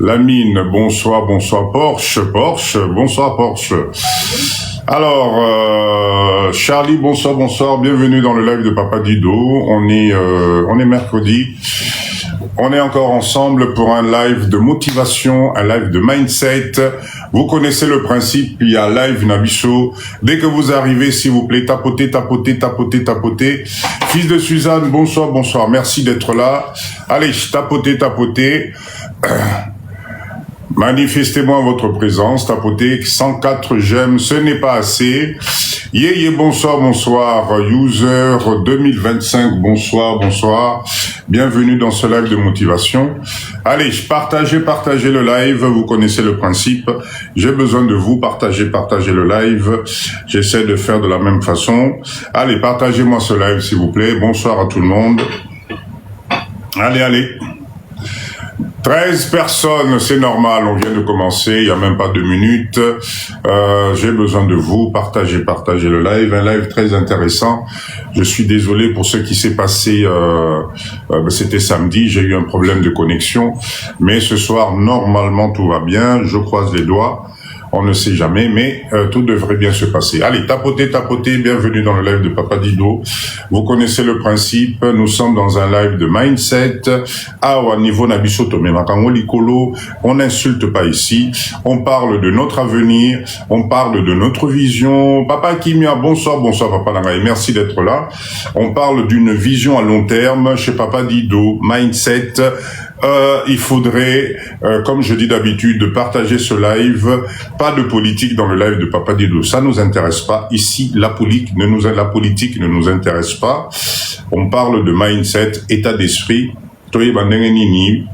Lamine, bonsoir, bonsoir Porsche, bonsoir Porsche. Alors, Charlie, bonsoir, bonsoir, bienvenue dans le live de Papa Dido. On est mercredi. On est encore ensemble pour un live de motivation, un live de mindset. Vous connaissez le principe, il y a live Nabiso. Dès que vous arrivez, s'il vous plaît, tapotez, tapotez, tapotez, tapotez. Fils de Suzanne, bonsoir, bonsoir, merci d'être là. Allez, tapotez, tapotez. Manifestez-moi votre présence, tapotez 104 j'aime, ce n'est pas assez. Yé, bonsoir, bonsoir, user 2025, bonsoir, bonsoir. Bienvenue dans ce live de motivation. Allez, partagez le live, vous connaissez le principe. J'ai besoin de vous, partagez le live. J'essaie de faire de la même façon. Allez, partagez-moi ce live s'il vous plaît. Bonsoir à tout le monde. Allez. 13 personnes, c'est normal, on vient de commencer, il n'y a même pas 2 minutes. J'ai besoin de vous, partagez le live, un live très intéressant. Je suis désolé pour ce qui s'est passé, c'était samedi, j'ai eu un problème de connexion, mais ce soir, normalement, tout va bien, je croise les doigts. On ne sait jamais, mais tout devrait bien se passer. Allez, tapotez, bienvenue dans le live de Papa Dido. Vous connaissez le principe, nous sommes dans un live de mindset. Au niveau Nabisoto, on n'insulte pas ici. On parle de notre avenir, on parle de notre vision. Papa Kimia, bonsoir Papa Langaï, merci d'être là. On parle d'une vision à long terme chez Papa Dido, mindset. Il faudrait, comme je dis d'habitude, de partager ce live. Pas de politique dans le live de Papa Dido, ça nous intéresse pas. Ici, la politique ne nous intéresse pas. On parle de mindset, état d'esprit.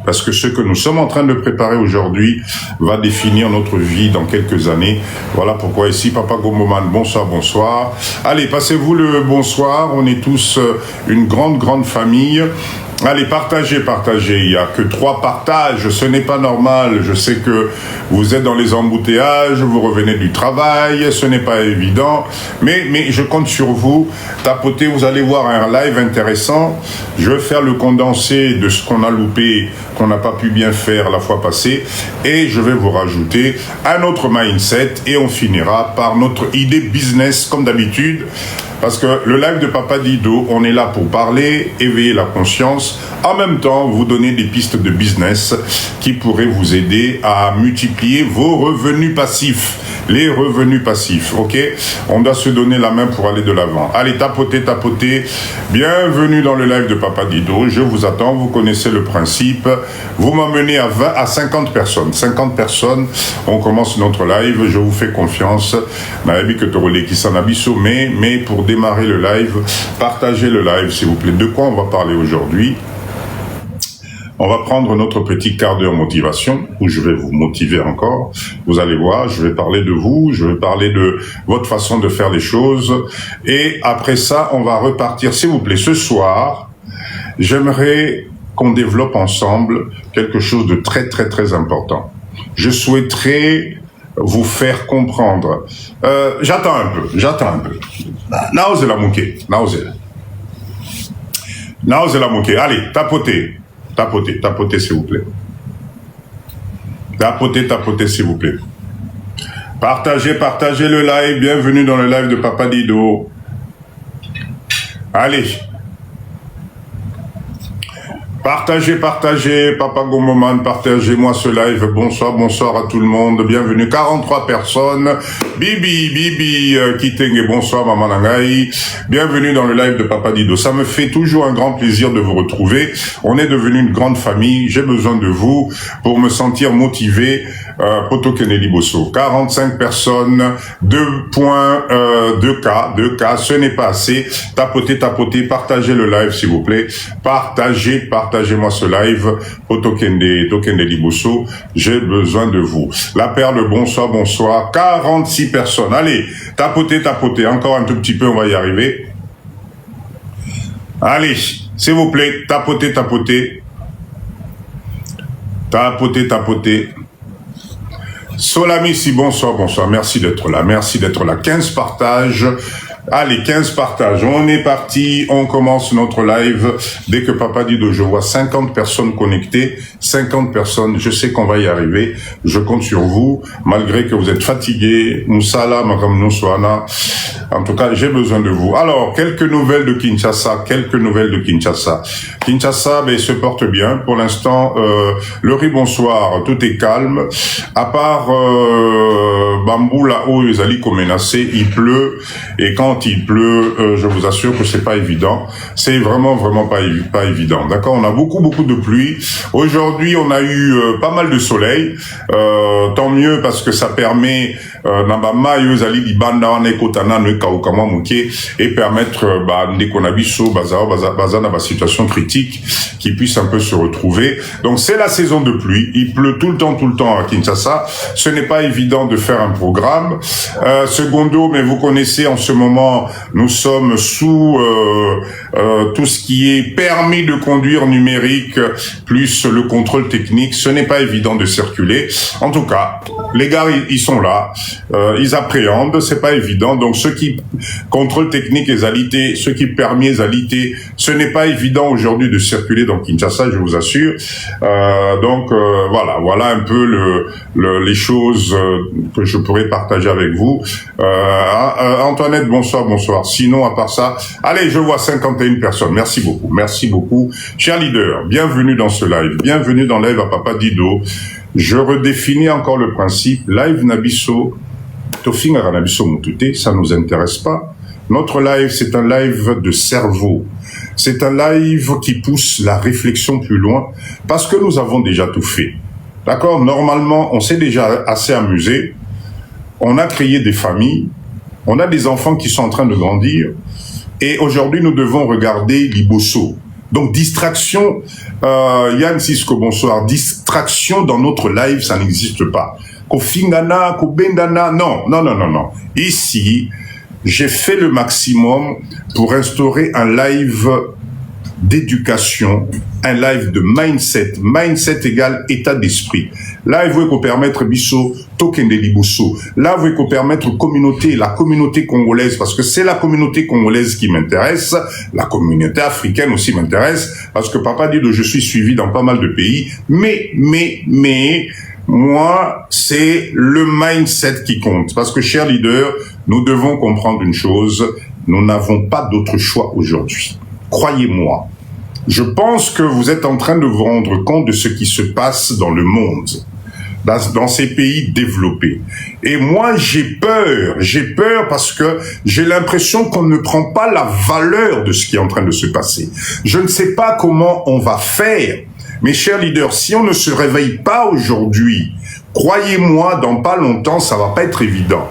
Parce que ce que nous sommes en train de préparer aujourd'hui va définir notre vie dans quelques années. Voilà pourquoi ici, Papa Gomoman, bonsoir. Allez, passez-vous le bonsoir. On est tous une grande famille. Allez, partagez. Il n'y a que 3 partages. Ce n'est pas normal. Je sais que vous êtes dans les embouteillages, vous revenez du travail. Ce n'est pas évident. Mais je compte sur vous. Tapotez, vous allez voir un live intéressant. Je vais faire le condensé de ce qu'on a loupé, qu'on n'a pas pu bien faire la fois passée. Et je vais vous rajouter un autre mindset. Et on finira par notre idée business, comme d'habitude. Parce que le live de Papa Dido, on est là pour parler, éveiller la conscience, en même temps vous donner des pistes de business qui pourraient vous aider à multiplier vos revenus passifs. Les revenus passifs, ok? On doit se donner la main pour aller de l'avant. Allez, tapotez. Bienvenue dans le live de Papa Dido. Je vous attends, vous connaissez le principe. Vous m'emmenez à 20 à 50 personnes. 50 personnes, on commence notre live. Je vous fais confiance. Mais pour démarrer le live, partagez le live, s'il vous plaît. De quoi on va parler aujourd'hui? On va prendre notre petit quart d'heure motivation, où je vais vous motiver encore. Vous allez voir, je vais parler de vous, je vais parler de votre façon de faire les choses. Et après ça, on va repartir. S'il vous plaît, ce soir, j'aimerais qu'on développe ensemble quelque chose de très important. Je souhaiterais vous faire comprendre. J'attends un peu. Nausez la mouquet. Allez, tapotez s'il vous plaît. Tapotez s'il vous plaît. Partagez le live. Bienvenue dans le live de Papa Dido. Allez. Partagez, Papa Gomoman, partagez-moi ce live. Bonsoir à tout le monde. Bienvenue, 43 personnes. Bibi, Kitenge, bonsoir, Maman Nangaï. Bienvenue dans le live de Papa Dido. Ça me fait toujours un grand plaisir de vous retrouver. On est devenu une grande famille. J'ai besoin de vous pour me sentir motivé. Poto Kennedy Bosso. 45 personnes, 2K, ce n'est pas assez. Tapotez, partagez le live, s'il vous plaît. Partagez-moi ce live. Poto Kennedy Bosso. J'ai besoin de vous. La Perle, bonsoir. 46 personnes. Allez, tapotez. Encore un tout petit peu, on va y arriver. Allez, s'il vous plaît, tapotez. Solami, si bonsoir, merci d'être là. 15 partages, Allez, 15 partages. On est parti, on commence notre live. Dès que Papa Dido, je vois 50 personnes connectées, 50 personnes, je sais qu'on va y arriver. Je compte sur vous, malgré que vous êtes fatigués. Moussala, Makam Nouswana. En tout cas, j'ai besoin de vous. Alors, quelques nouvelles de Kinshasa, Kinshasa, ben, se porte bien. Pour l'instant, le riz bonsoir, tout est calme. À part Bambou, là-haut, les aliko menacés, il pleut. Et quand il pleut, je vous assure que c'est pas évident. C'est vraiment pas évident. D'accord? On a beaucoup de pluie. Aujourd'hui, on a eu pas mal de soleil. Tant mieux parce que ça permet Nambama Yozali Libanda Nekotana Nekaukama Mouké et permettre Ndekonabiso Bazana ba situation critique qui puisse un peu se retrouver. Donc c'est la saison de pluie. Il pleut tout le temps à Kinshasa. Ce n'est pas évident de faire un programme. Secondo, mais vous connaissez en ce moment, nous sommes sous tout ce qui est permis de conduire numérique plus le contrôle technique. Ce n'est pas évident de circuler. En tout cas, les gars, ils sont là. Ils appréhendent, c'est pas évident. Donc, ceux qui contrôlent technique et alité, ceux qui permettent les alité, ce n'est pas évident aujourd'hui de circuler dans Kinshasa, je vous assure. Voilà un peu les choses que je pourrais partager avec vous. Antoinette, bonsoir. Sinon, à part ça, allez, je vois 51 personnes. Merci beaucoup. Chers leaders, bienvenue dans ce live. Bienvenue dans live à Papa Dido. Je redéfinis encore le principe. Live Nabiso, Tofinga Nabiso Moutouté, ça nous intéresse pas. Notre live, c'est un live de cerveau. C'est un live qui pousse la réflexion plus loin parce que nous avons déjà tout fait. D'accord? Normalement, on s'est déjà assez amusé. On a créé des familles. On a des enfants qui sont en train de grandir. Et aujourd'hui, nous devons regarder Liboso. Donc, distraction, Yann Sisko, bonsoir. Distraction dans notre live, ça n'existe pas. Kofingana, Kobendana, non. Ici, j'ai fait le maximum pour instaurer un live d'éducation, un live de mindset. Mindset égale état d'esprit. Là, il veut qu'on permettre Bisso, Token de Liboso. Là, il veut qu'on permettre la communauté congolaise, parce que c'est la communauté congolaise qui m'intéresse. La communauté africaine aussi m'intéresse, parce que Papa dit que je suis suivi dans pas mal de pays. Mais, moi, c'est le mindset qui compte. Parce que, chers leaders, nous devons comprendre une chose. Nous n'avons pas d'autre choix aujourd'hui. Croyez-moi. Je pense que vous êtes en train de vous rendre compte de ce qui se passe dans le monde, dans ces pays développés. Et moi, j'ai peur parce que j'ai l'impression qu'on ne prend pas la valeur de ce qui est en train de se passer. Je ne sais pas comment on va faire. Mes chers leaders, si on ne se réveille pas aujourd'hui, croyez-moi, dans pas longtemps, ça va pas être évident.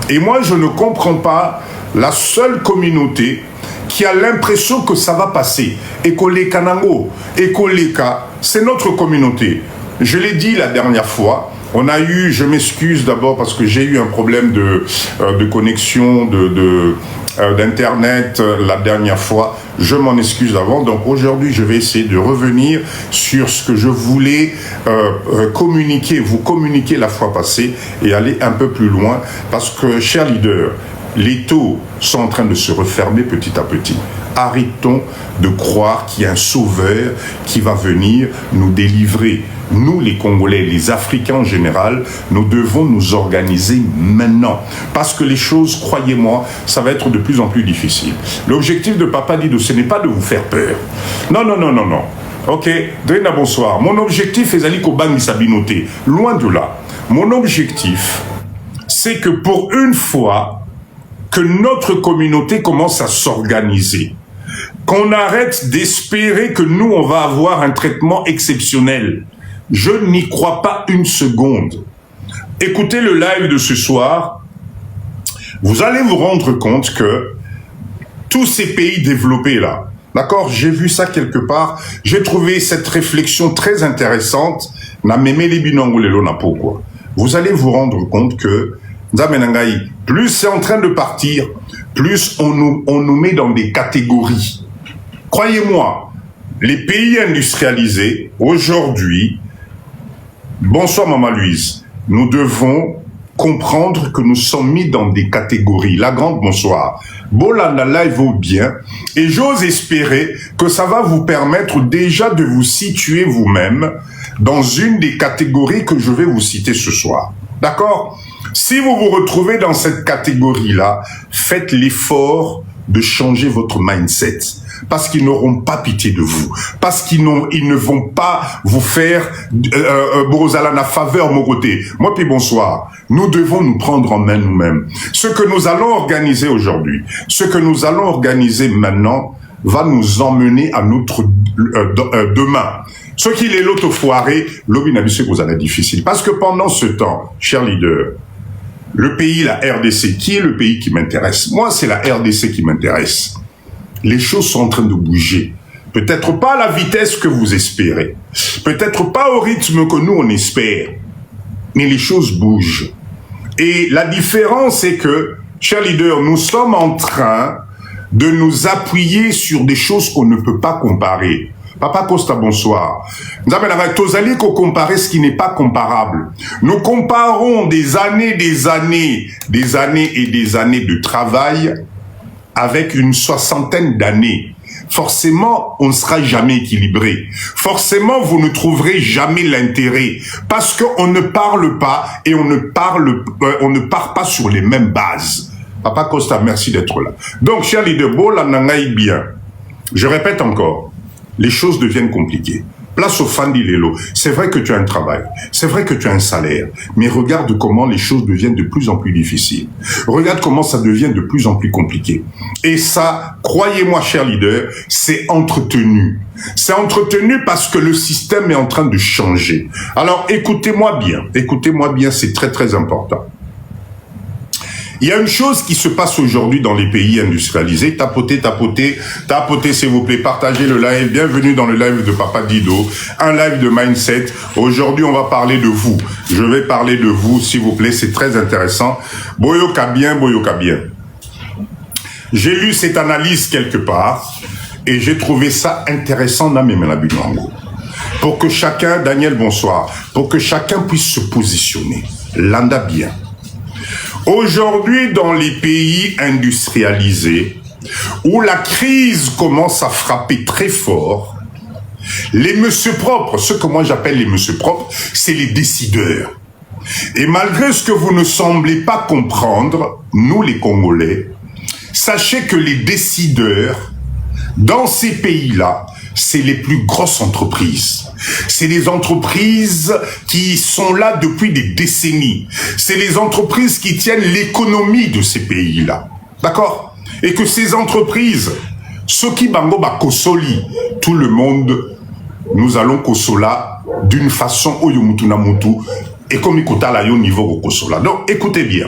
Et moi, je ne comprends pas la seule communauté qui a l'impression que ça va passer. Ekoleka Nango, Ekoleka, c'est notre communauté. Je l'ai dit la dernière fois, on a eu, je m'excuse d'abord parce que j'ai eu un problème de connexion, d'internet la dernière fois. Je m'en excuse d'avant. Donc aujourd'hui, je vais essayer de revenir sur ce que je voulais vous communiquer la fois passée et aller un peu plus loin parce que, chers leaders, les taux sont en train de se refermer petit à petit. Arrêtons de croire qu'il y a un sauveur qui va venir nous délivrer. Nous, les Congolais, les Africains en général, nous devons nous organiser maintenant. Parce que les choses, croyez-moi, ça va être de plus en plus difficile. L'objectif de Papa Dido, ce n'est pas de vous faire peur. Non. Ok, Drena, bonsoir. Mon objectif est d'aller au Bangi Sabinoté. Loin de là. Mon objectif, c'est que pour une fois, que notre communauté commence à s'organiser. Qu'on arrête d'espérer que nous, on va avoir un traitement exceptionnel. Je n'y crois pas une seconde. Écoutez le live de ce soir. Vous allez vous rendre compte que tous ces pays développés là, d'accord, j'ai vu ça quelque part, j'ai trouvé cette réflexion très intéressante. Vous allez vous rendre compte que plus c'est en train de partir, plus on nous met dans des catégories. Croyez-moi, les pays industrialisés, aujourd'hui, bonsoir Maman Louise, nous devons comprendre que nous sommes mis dans des catégories. La grande bonsoir. Bolanda live vaut bien. Et j'ose espérer que ça va vous permettre déjà de vous situer vous-même dans une des catégories que je vais vous citer ce soir. D'accord? Si vous vous retrouvez dans cette catégorie-là, faites l'effort de changer votre mindset. Parce qu'ils n'auront pas pitié de vous. Parce qu'ils ne vont pas vous faire Borozalana faveur, mon côté. Moi, puis bonsoir. Nous devons nous prendre en main nous-mêmes. Ce que nous allons organiser aujourd'hui, ce que nous allons organiser maintenant, va nous emmener à notre demain. Ce qu'il est l'autre foiré, l'obinabissé vous en est difficile. Parce que pendant ce temps, cher leader, le pays, la RDC, qui est le pays qui m'intéresse? Moi, c'est la RDC qui m'intéresse. Les choses sont en train de bouger. Peut-être pas à la vitesse que vous espérez. Peut-être pas au rythme que nous, on espère. Mais les choses bougent. Et la différence, c'est que, chers leaders, nous sommes en train de nous appuyer sur des choses qu'on ne peut pas comparer. Papa Costa, bonsoir. Nous avons comparer ce qui n'est pas comparable. Nous comparons des années et des années de travail avec une soixantaine d'années. Forcément, on ne sera jamais équilibré. Forcément, vous ne trouverez jamais l'intérêt. Parce qu'on ne parle pas et on ne part pas sur les mêmes bases. Papa Costa, merci d'être là. Donc, cher leader, bien. Je répète encore, les choses deviennent compliquées. Place au Fandi Lelo. C'est vrai que tu as un travail. C'est vrai que tu as un salaire. Mais regarde comment les choses deviennent de plus en plus difficiles. Regarde comment ça devient de plus en plus compliqué. Et ça, croyez-moi, cher leader, c'est entretenu. C'est entretenu parce que le système est en train de changer. Alors, écoutez-moi bien, c'est très très important. Il y a une chose qui se passe aujourd'hui dans les pays industrialisés. Tapotez, s'il vous plaît. Partagez le live. Bienvenue dans le live de Papa Dido. Un live de mindset. Aujourd'hui, on va parler de vous. Je vais parler de vous, s'il vous plaît. C'est très intéressant. Boyoka bien. J'ai lu cette analyse quelque part et j'ai trouvé ça intéressant dans mes Menabinango. Pour que chacun, Daniel, bonsoir, pour que chacun puisse se positionner. Landa bien. Aujourd'hui, dans les pays industrialisés, où la crise commence à frapper très fort, les monsieur propres, ce que moi j'appelle les monsieur propres, c'est les décideurs. Et malgré ce que vous ne semblez pas comprendre, nous les Congolais, sachez que les décideurs, dans ces pays-là, c'est les plus grosses entreprises. C'est les entreprises qui sont là depuis des décennies. C'est les entreprises qui tiennent l'économie de ces pays-là. D'accord? Et que ces entreprises, ceux qui bango ba kosoli, tout le monde, nous allons kosola d'une façon oyomutu na mutu et comme ikota la yo niveau kosola. Donc écoutez bien.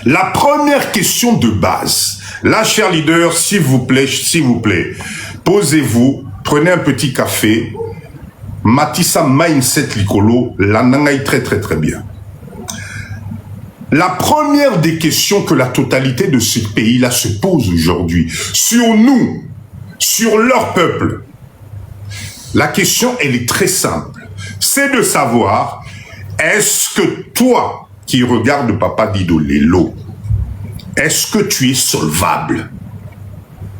La première question de base, là, cher leader, s'il vous plaît, posez-vous, prenez un petit café, Matissa Mindset Likolo, l'anangaï très très très bien. La première des questions que la totalité de ce pays-là se pose aujourd'hui, sur nous, sur leur peuple, la question, elle est très simple. C'est de savoir, est-ce que toi, qui regarde Papa Dido Lelo, est-ce que tu es solvable?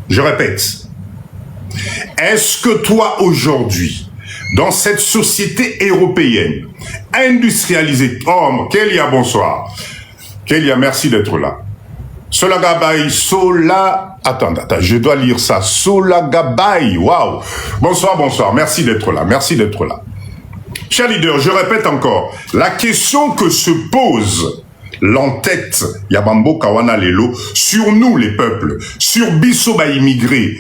Je répète. Est-ce que toi, aujourd'hui, dans cette société européenne, industrialisée, oh, Kélia, bonsoir. Kélia, merci d'être là. Solagabaï, attends, je dois lire ça. Solagabaï, waouh. Bonsoir, merci d'être là, Cher leader, je répète encore, la question que se pose l'entête Yabambo Kawana Lelo sur nous les peuples, sur Bissoba immigrés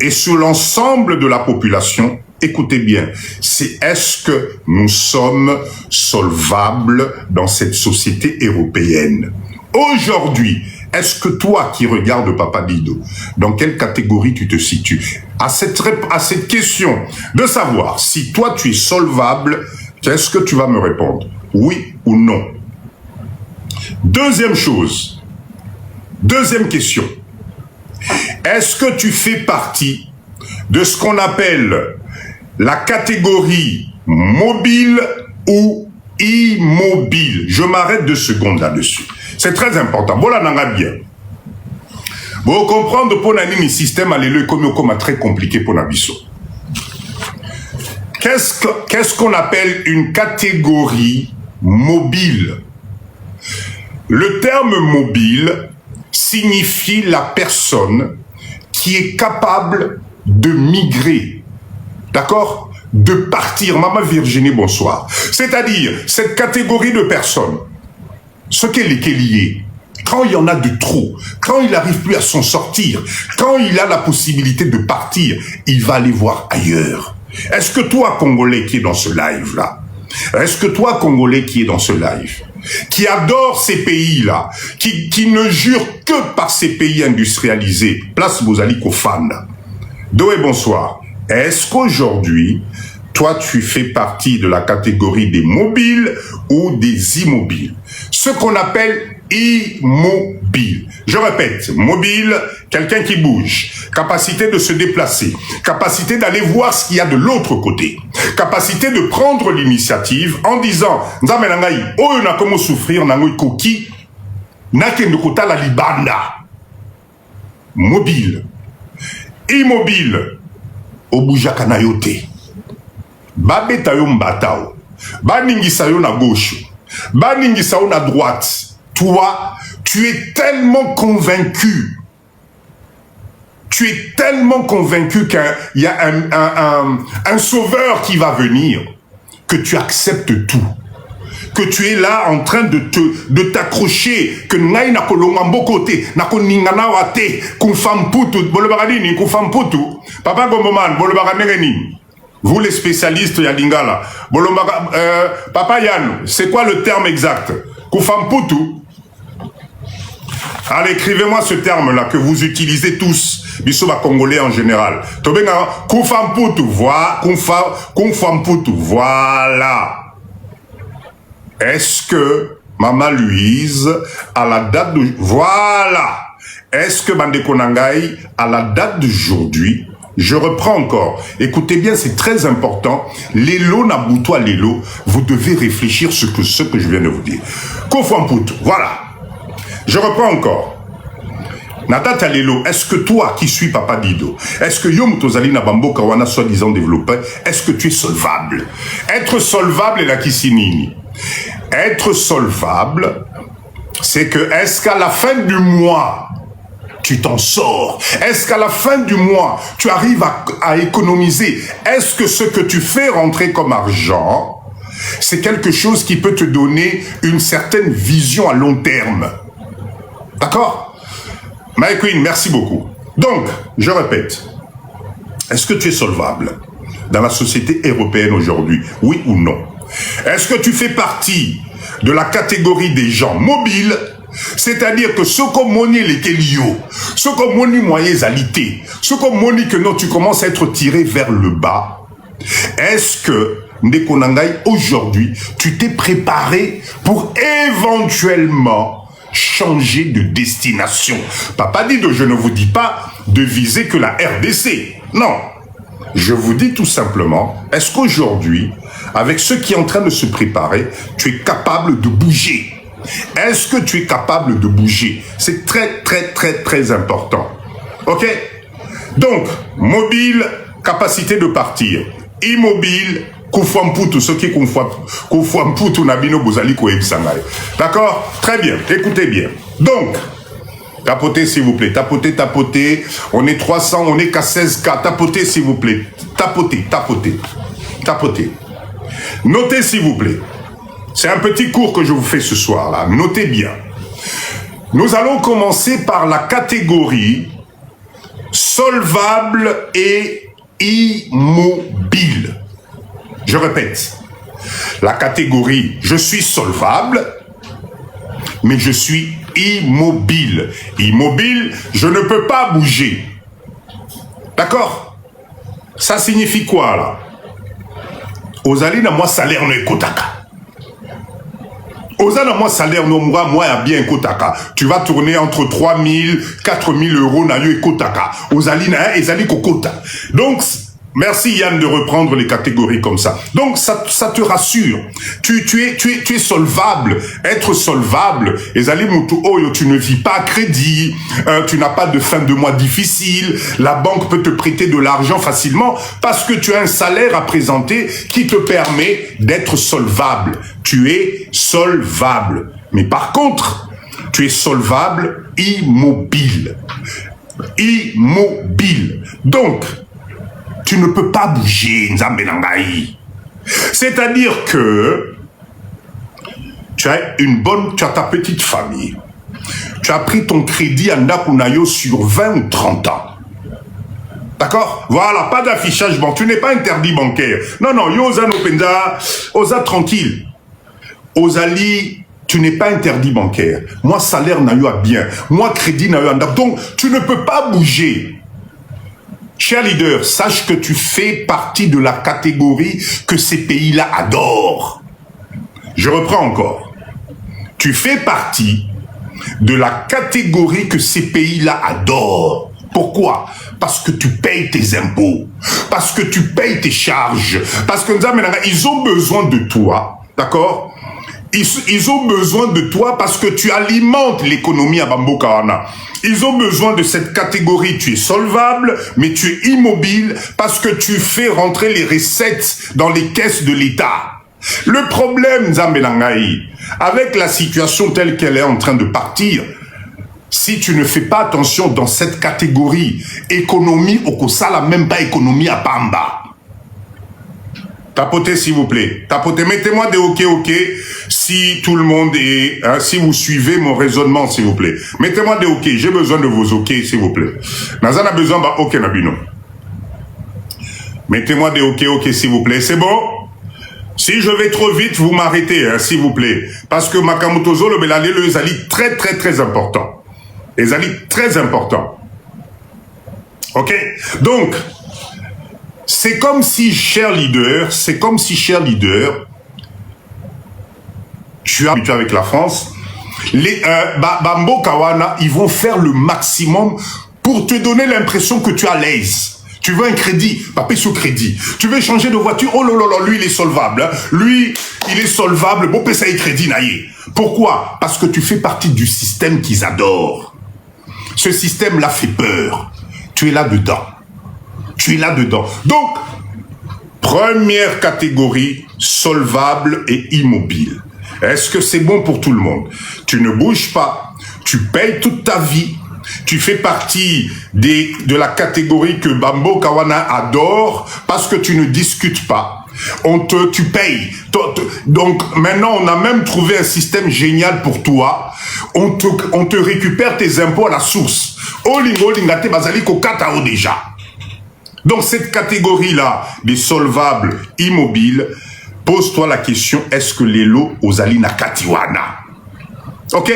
et sur l'ensemble de la population, écoutez bien, c'est est-ce que nous sommes solvables dans cette société européenne? Aujourd'hui, est-ce que toi qui regardes Papa Dido, dans quelle catégorie tu te situes? À cette question de savoir si toi tu es solvable, est-ce que tu vas me répondre? Oui ou non? Deuxième chose, deuxième question. Est-ce que tu fais partie de ce qu'on appelle la catégorie mobile ou immobile. Je m'arrête 2 secondes là-dessus. C'est très important. Voilà, n'en a bien. Vous comprenez pour le système alléluia comme très compliqué pour Nabiso. Qu'est-ce qu'on appelle une catégorie mobile? Le terme mobile signifie la personne qui est capable de migrer. D'accord? De partir. Maman Virginie, bonsoir. C'est-à-dire, cette catégorie de personnes, ce qu'elle est liée, quand il y en a de trop, quand il n'arrive plus à s'en sortir, quand il a la possibilité de partir, il va aller voir ailleurs. Est-ce que toi, Congolais, qui est dans ce live-là, est-ce que toi, Congolais, qui est dans ce live, qui adore ces pays-là, qui ne jure que par ces pays industrialisés, place Bozali Kofanda, Doé, bonsoir. Est-ce qu'aujourd'hui, toi, tu fais partie de la catégorie des mobiles ou des immobiles? Ce qu'on appelle immobile. Je répète, mobile, quelqu'un qui bouge, capacité de se déplacer, capacité d'aller voir ce qu'il y a de l'autre côté, capacité de prendre l'initiative en disant, Nzambe nangai, oyo na komo souffrir nango koki, na kende kota la libanda. Mobile. Immobile. Obujaka na yote. Babeta yo mbatao. Baningisa yo na gauche. Baningisa yo na droite. Toi, tu es tellement convaincu. Tu es tellement convaincu qu'il y a un sauveur qui va venir, que tu acceptes tout. Que tu es là en train de t'accrocher, que ngai na kolongambo côté, na koningana wate, kumfamputu, bolobaradini, kumfamputu, papa gomoman, bolobaradini. Vous les spécialistes, ya lingala, papa Yann, c'est quoi le terme exact? Kumfamputu. Allez, écrivez-moi ce terme-là que vous utilisez tous, bisoba congolais en général. Tobenga, kumfamputu, kumfamputu, voilà. Est-ce que Maman Louise, à la date de... Voilà. Est-ce que Bandeko Nangai, à la date d'aujourd'hui, je reprends encore. Écoutez bien, c'est très important. Lélo Naboutoua Lélo, vous devez réfléchir ce que je viens de vous dire. Kofamputu, voilà. Je reprends encore. Natata Lélo, est-ce que toi qui suis Papa Dido, est-ce que Yom Tozali Nabambo Kawana soi-disant développé, est-ce que tu es solvable? Être solvable est la Kissinini. Être solvable, c'est que est-ce qu'à la fin du mois, tu t'en sors? Est-ce qu'à la fin du mois, tu arrives à économiser? Est-ce que ce que tu fais rentrer comme argent, c'est quelque chose qui peut te donner une certaine vision à long terme? D'accord? My Queen, merci beaucoup. Donc, je répète, est-ce que tu es solvable dans la société européenne aujourd'hui? Oui ou non? Est-ce que tu fais partie de la catégorie des gens mobiles, c'est-à-dire que ce qu'on monnaie les Kelio, ce qu'on monnaie moyens alité, ce qu'on monnaie que non, tu commences à être tiré vers le bas? Est-ce que, Ndeko Nangai, aujourd'hui, tu t'es préparé pour éventuellement changer de destination? Papa dit, je ne vous dis pas de viser que la RDC. Non. Je vous dis tout simplement, est-ce qu'aujourd'hui, avec ce qui est en train de se préparer, tu es capable de bouger? Est-ce que tu es capable de bouger? C'est très, très, très, très important. Ok? Donc, mobile, capacité de partir. Immobile, Koufouamputu, ce qui est Koufouamputu Nabino Bozali Koebsangaï. D'accord? Très bien, écoutez bien. Donc, tapotez s'il vous plaît, tapotez, tapotez. On est 300, on est qu'à 16K. Tapotez s'il vous plaît. Tapotez, tapotez, tapotez. Notez s'il vous plaît. C'est un petit cours que je vous fais ce soir là. Notez bien. Nous allons commencer par la catégorie solvable et immobile. Je répète. La catégorie je suis solvable, mais je suis immobile. Immobile, je ne peux pas bouger. D'accord? Ça signifie quoi là? Ozali na moi salaire no ekotaka. Ozali na moi salaire no moi ya bien ekotaka. Tu vas tourner entre 3 000, 4 000 euros na yo ekotaka. Ozali na ezali kokota. Donc Merci Yann de reprendre les catégories comme ça. Donc ça te rassure. Tu es solvable. Être solvable, ezali mutu oyo, tu ne vis pas à crédit, tu n'as pas de fin de mois difficile, la banque peut te prêter de l'argent facilement parce que tu as un salaire à présenter qui te permet d'être solvable. Tu es solvable. Mais par contre, tu es solvable immobile. Immobile. Donc, tu ne peux pas bouger, Nzambe Nangaï. C'est-à-dire que tu as ta petite famille. Tu as pris ton crédit à Ndakunayo sur 20 ou 30 ans. D'accord? Voilà, pas d'affichage bancaire. Tu n'es pas interdit bancaire. Non, non, Yosa Nopenda, Osa tranquille. Osali, tu n'es pas interdit bancaire. Moi, salaire n'a eu à bien. Moi, crédit n'a eu à... Donc, tu ne peux pas bouger. Cher leader, sache que tu fais partie de la catégorie que ces pays-là adorent. Je reprends encore. Tu fais partie de la catégorie que ces pays-là adorent. Pourquoi? Parce que tu payes tes impôts, parce que tu payes tes charges, parce que ils ont besoin de toi, d'accord? Ils ont besoin de toi parce que tu alimentes l'économie à Bambokawana. Ils ont besoin de cette catégorie. Tu es solvable, mais tu es immobile parce que tu fais rentrer les recettes dans les caisses de l'État. Le problème, Nzambelangaï, avec la situation telle qu'elle est en train de partir, si tu ne fais pas attention dans cette catégorie, économie, Okosala, même pas économie à Pamba. Tapotez s'il vous plaît. Tapotez, mettez-moi des ok si tout le monde est... Hein, si vous suivez mon raisonnement s'il vous plaît. Mettez-moi des ok. J'ai besoin de vos ok s'il vous plaît. Nazan a besoin de ok Nabino. Mettez-moi des ok s'il vous plaît. C'est bon? Si je vais trop vite, vous m'arrêtez hein, s'il vous plaît. Parce que Makamutozo, le Belale, le Zali, très important. Les Zali, très important. Ok? Donc... c'est comme si, cher leader, tu es habitué avec la France, les Bambo Kawana, ils vont faire le maximum pour te donner l'impression que tu as l'aise. Tu veux un crédit, papier sous crédit. Tu veux changer de voiture, oh là là, lui il est solvable. Hein. Lui, il est solvable, bon ça y crédit naïe. Pourquoi? Parce que tu fais partie du système qu'ils adorent. Ce système-là fait peur. Tu es là-dedans. Tu es là-dedans. Donc, première catégorie, solvable et immobile. Est-ce que c'est bon pour tout le monde? Tu ne bouges pas, tu payes toute ta vie, tu fais partie de la catégorie que Bambo Kawana adore parce que tu ne discutes pas. Tu payes. Donc maintenant, on a même trouvé un système génial pour toi. On te récupère tes impôts à la source. Olingo lingate bazali ko katao déjà. Donc cette catégorie-là, des solvables immobiles, pose-toi la question, est-ce que les lots aux Alina Katiwana? Ok?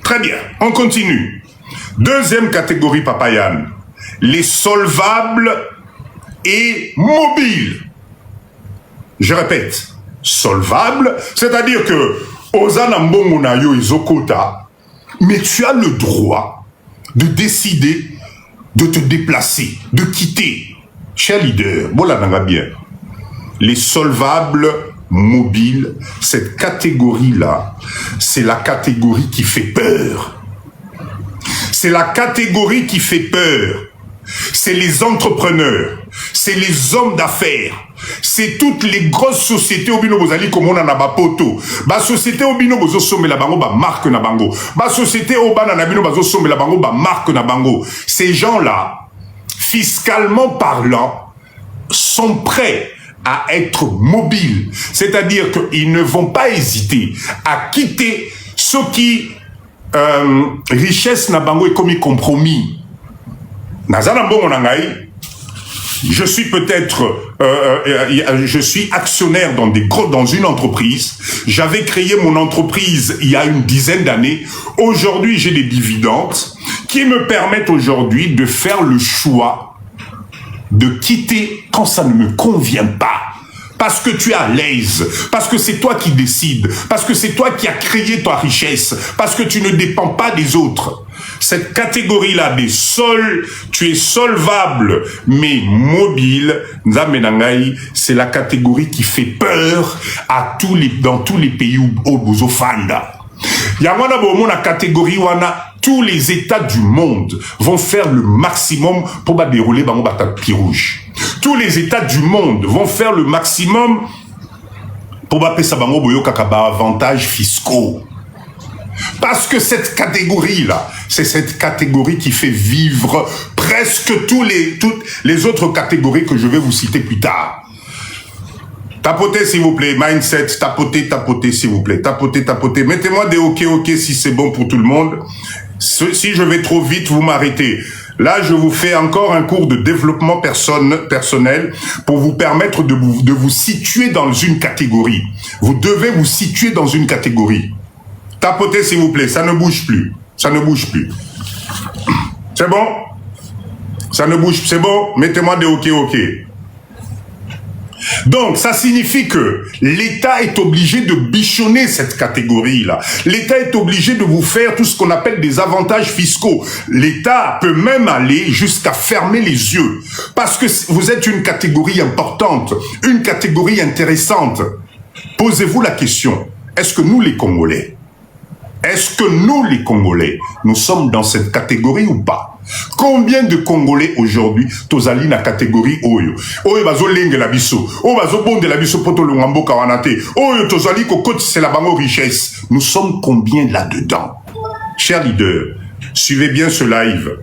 Très bien, on continue. Deuxième catégorie, Papa Yann, les solvables et mobiles. Je répète, solvables, c'est-à-dire que Ozana Mbongonayo et Zokota, mais tu as le droit de décider de te déplacer, de quitter. Cher leader, voilà n'a bien. Les solvables mobiles, cette catégorie-là, c'est la catégorie qui fait peur. C'est la catégorie qui fait peur. C'est les entrepreneurs, c'est les hommes d'affaires, c'est toutes les grosses sociétés au bino bozali comme on a poto. Ba société au bino bozo sombe la bango ba marque na bango. Ba société au bana na bino bazo sombe la bango ba marque na bango. Ces gens-là, fiscalement parlant, sont prêts à être mobiles. C'est-à-dire qu'ils ne vont pas hésiter à quitter ce qui richesse na bango est comme compromis. Je suis peut-être, je suis actionnaire dans une entreprise. J'avais créé mon entreprise il y a une dizaine d'années. Aujourd'hui, j'ai des dividendes qui me permettent aujourd'hui de faire le choix de quitter quand ça ne me convient pas. Parce que tu es à l'aise, parce que c'est toi qui décides, parce que c'est toi qui as créé ta richesse, parce que tu ne dépends pas des autres. Cette catégorie-là des sols, tu es solvable, mais mobile, c'est la catégorie qui fait peur à dans tous les pays où vous offanda. Yamana bomo na catégorie wana, tous les États du monde vont faire le maximum pour dérouler bango tapis rouge. Tous les États du monde vont faire le maximum pour passer ça bango boyo kakaba avantages fiscaux. Parce que cette catégorie-là, c'est cette catégorie qui fait vivre presque toutes les autres catégories que je vais vous citer plus tard. Tapotez s'il vous plaît, mindset, tapotez s'il vous plaît, tapotez. Mettez-moi des ok si c'est bon pour tout le monde. Si je vais trop vite, vous m'arrêtez. Là, je vous fais encore un cours de développement personnel pour vous permettre de vous situer dans une catégorie. Vous devez vous situer dans une catégorie. Tapotez s'il vous plaît, ça ne bouge plus. Ça ne bouge plus. C'est bon? Ça ne bouge, c'est bon? Mettez-moi des ok. Donc, ça signifie que l'État est obligé de bichonner cette catégorie-là. L'État est obligé de vous faire tout ce qu'on appelle des avantages fiscaux. L'État peut même aller jusqu'à fermer les yeux. Parce que vous êtes une catégorie importante, une catégorie intéressante. Posez-vous la question, est-ce que nous les Congolais, nous sommes dans cette catégorie ou pas? Combien de Congolais aujourd'hui, tozali na catégorie oyo? Oyo bazo lenge la biso, oyo bazo bonde la biso poto longambo kawanate, oyo tozali kokoti c'est la bango richesse. Nous sommes combien là-dedans? Chers leaders, suivez bien ce live.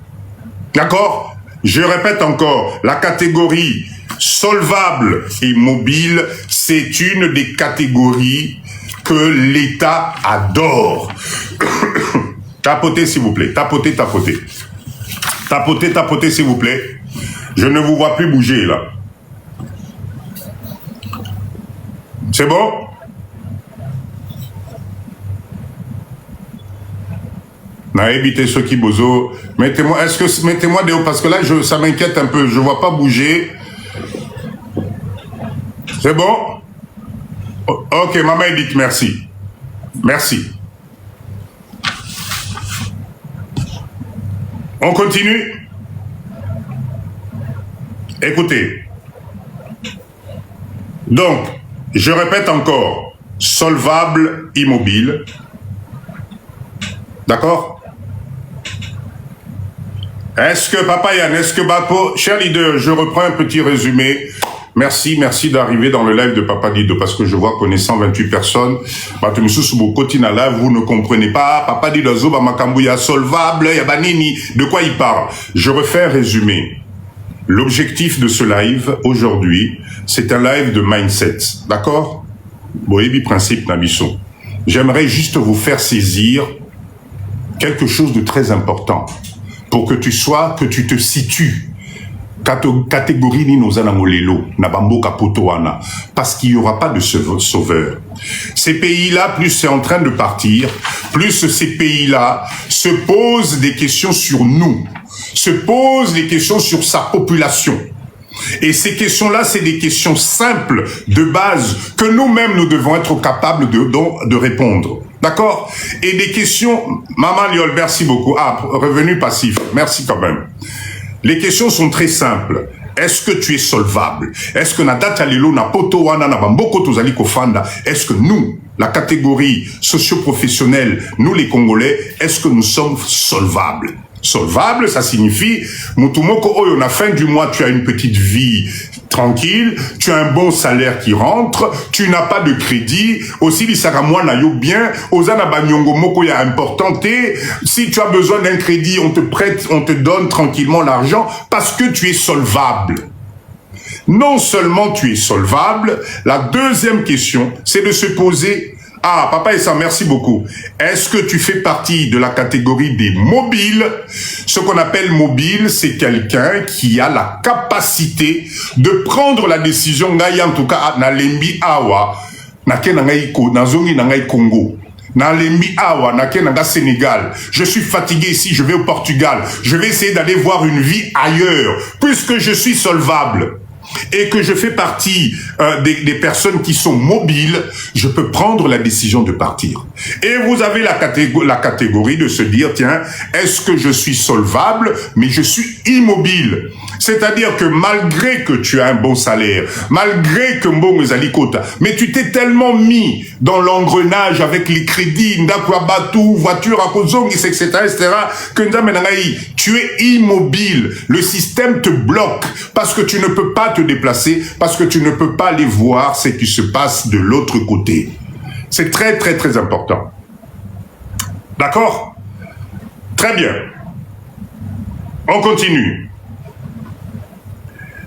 D'accord? Je répète encore, la catégorie solvable et mobile, c'est une des catégories que l'État adore. Tapotez s'il vous plaît, tapotez. Tapotez s'il vous plaît. Je ne vous vois plus bouger là. C'est bon? Na évité ceux qui bozo. Mettez-moi des hauts parce que là ça m'inquiète un peu. Je vois pas bouger. C'est bon? Ok, maman Edith, merci. Merci. On continue. Écoutez. Donc, je répète encore, solvable, immobile. D'accord? Est-ce que, Papa Yann, est-ce que Bapo, cher leader, je reprends un petit résumé. Merci d'arriver dans le live de Papa Dido parce que je vois qu'on est 128 personnes. Vous ne comprenez pas. Papa Dido Zoba Makambuya solvable, Yabanini. De quoi il parle? Je refais un résumé. L'objectif de ce live aujourd'hui, c'est un live de mindset. D'accord? Boébi principe Nabiso. J'aimerais juste vous faire saisir quelque chose de très important pour que tu te situes. Catégorie ni nos anamolelo, nabambo kapotoana, parce qu'il n'y aura pas de sauveur. Ces pays-là, plus c'est en train de partir, plus ces pays-là se posent des questions sur nous, se posent des questions sur sa population. Et ces questions-là, c'est des questions simples, de base, que nous-mêmes, nous devons être capables de répondre. D'accord? Et des questions, Maman Liol, merci beaucoup. Ah, revenu passif, merci quand même. Les questions sont très simples. Est-ce que tu es solvable? Est-ce que est-ce que nous, la catégorie socio-professionnelle, nous les Congolais, est-ce que nous sommes solvables? Solvable, ça signifie, Mutumoko, à la fin du mois, tu as une petite vie tranquille, tu as un bon salaire qui rentre, tu n'as pas de crédit, aussi, bien, Ozana Banyongo Moko ya importanté, si tu as besoin d'un crédit, on te prête, on te donne tranquillement l'argent, parce que tu es solvable. Non seulement tu es solvable, la deuxième question, c'est de se poser, ah, Papa Essa, merci beaucoup. Est-ce que tu fais partie de la catégorie des mobiles? Ce qu'on appelle mobile, c'est quelqu'un qui a la capacité de prendre la décision, en tout cas, na lembi awa, na zongi na Congo. Na lembi awa, na Sénégal. Je suis fatigué ici, je vais au Portugal. Je vais essayer d'aller voir une vie ailleurs, puisque je suis solvable. et que je fais partie des personnes qui sont mobiles, je peux prendre la décision de partir. Et vous avez la catégorie de se dire, tiens, est-ce que je suis solvable, mais je suis immobile? C'est-à-dire que malgré que tu as un bon salaire, malgré que Mbongo Zalikota, mais tu t'es tellement mis dans l'engrenage avec les crédits, Ndakwabatu, voiture à Kozong, etc., que tu es immobile. Le système te bloque parce que tu ne peux pas te déplacer, parce que tu ne peux pas aller voir ce qui se passe de l'autre côté. C'est très, très, très important. D'accord? Très bien. On continue.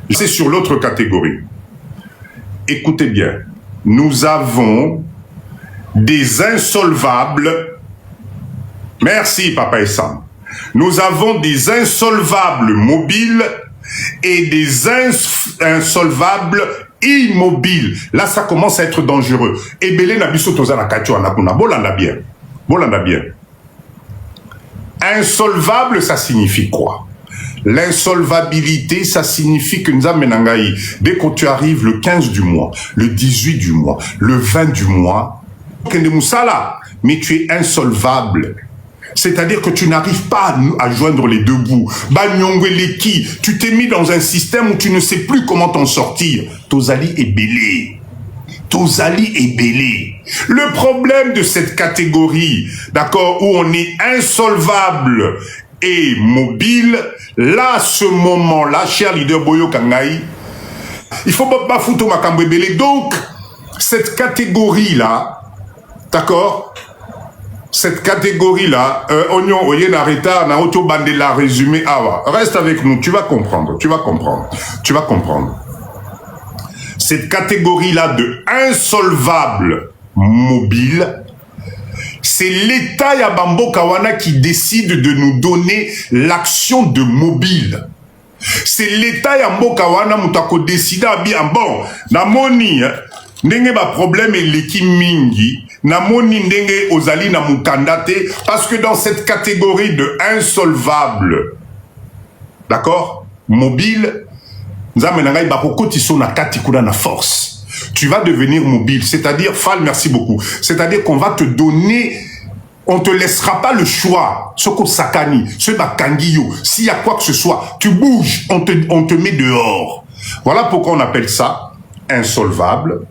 C'est sur l'autre catégorie. Écoutez bien. Nous avons des insolvables. Merci, Papa Essam. Nous avons des insolvables mobiles et des insolvables immobiles. Là, ça commence à être dangereux. Ebele na biso toza na kacho anakuna. Bolanda bien. Bolanda bien. Insolvable, ça signifie quoi? L'insolvabilité, ça signifie que nous amenangaï, dès que tu arrives le 15 du mois, le 18 du mois, le 20 du mois, mais tu es insolvable. C'est-à-dire que tu n'arrives pas à joindre les deux bouts. Tu t'es mis dans un système où tu ne sais plus comment t'en sortir. Tozali est belé. Tozali est belé. Le problème de cette catégorie, d'accord, où on est insolvable et mobile, là, ce moment-là, cher leader Boyo Kangai, il faut pas foutre ma cambébélé. Donc, cette catégorie-là, d'accord, cette catégorie-là, Oignon, Oyen, Arrêta, Naoto Bandela, résumé, Awa, reste avec nous, tu vas comprendre, tu vas comprendre, tu vas comprendre. Cette catégorie-là de insolvable mobile, c'est l'État Yabambo Kawana qui décide de nous donner l'action de mobile. C'est l'État Yabambo Kawana Moutako décide à bien, bon, namoni, ndenge ba problème et l'équipe mingi, namoni ndenge ozali na mukandate, parce que dans cette catégorie de insolvable, d'accord, mobile, nzamenangai bakoko tisona katikuna na force. Tu vas devenir mobile, c'est-à-dire, Fall, merci beaucoup, c'est-à-dire qu'on va te donner, on te laissera pas le choix, Soko Sakani, ce Bakangiyo, s'il y a quoi que ce soit, tu bouges, on te met dehors. Voilà pourquoi on appelle ça insolvable,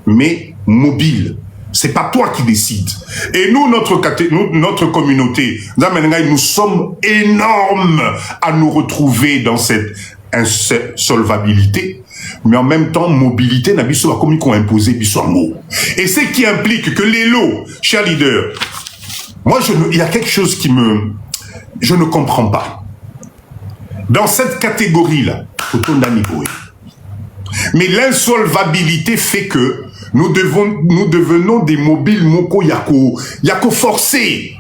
mais mobile. C'est pas toi qui décides. Et nous, notre communauté, nous sommes énormes à nous retrouver dans cette insolvabilité, mais en même temps, mobilité, n'a biso comme qu'on imposé biso en mot. Et ce qui implique que les lots, cher leader, moi, il y a quelque chose qui je ne comprends pas. Dans cette catégorie-là, mais l'insolvabilité fait que nous devenons des mobiles moko yako forcés.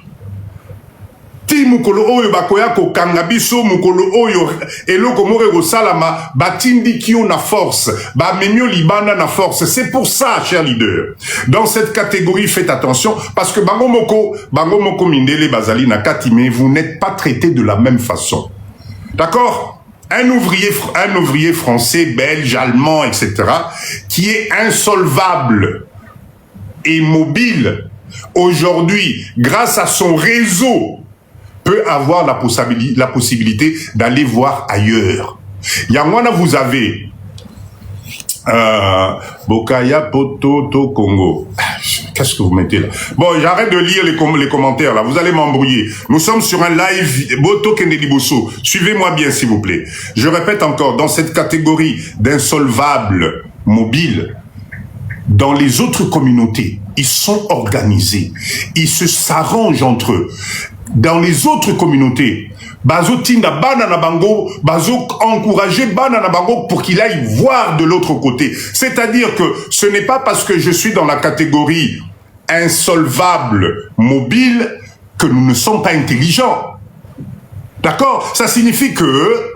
Ti mukolo oyo bakoya ko kangabiso mukolo oyo eloko more go salama batindi kio na force ba memio libana na force. C'est pour ça, cher leader, dans cette catégorie, faites attention parce que bango moko mindele bazali na katime, vous n'êtes pas traité de la même façon. D'accord? Un ouvrier français, belge, allemand, etc., qui est insolvable et mobile aujourd'hui grâce à son réseau, peut avoir la possibilité d'aller voir ailleurs. Yangwana, vous avez Bokaya Poto to Congo. Qu'est-ce que vous mettez là? Bon, j'arrête de lire les commentaires là, vous allez m'embrouiller. Nous sommes sur un live Boto Kendeliboso. Suivez-moi bien s'il vous plaît. Je répète encore, dans cette catégorie d'insolvables mobiles, dans les autres communautés, ils sont organisés. Ils s'arrangent entre eux. Dans les autres communautés, bazo tinda banana bango, bazo encourager banana bango pour qu'il aille voir de l'autre côté. C'est-à-dire que ce n'est pas parce que je suis dans la catégorie insolvable, mobile, que nous ne sommes pas intelligents. D'accord? Ça signifie que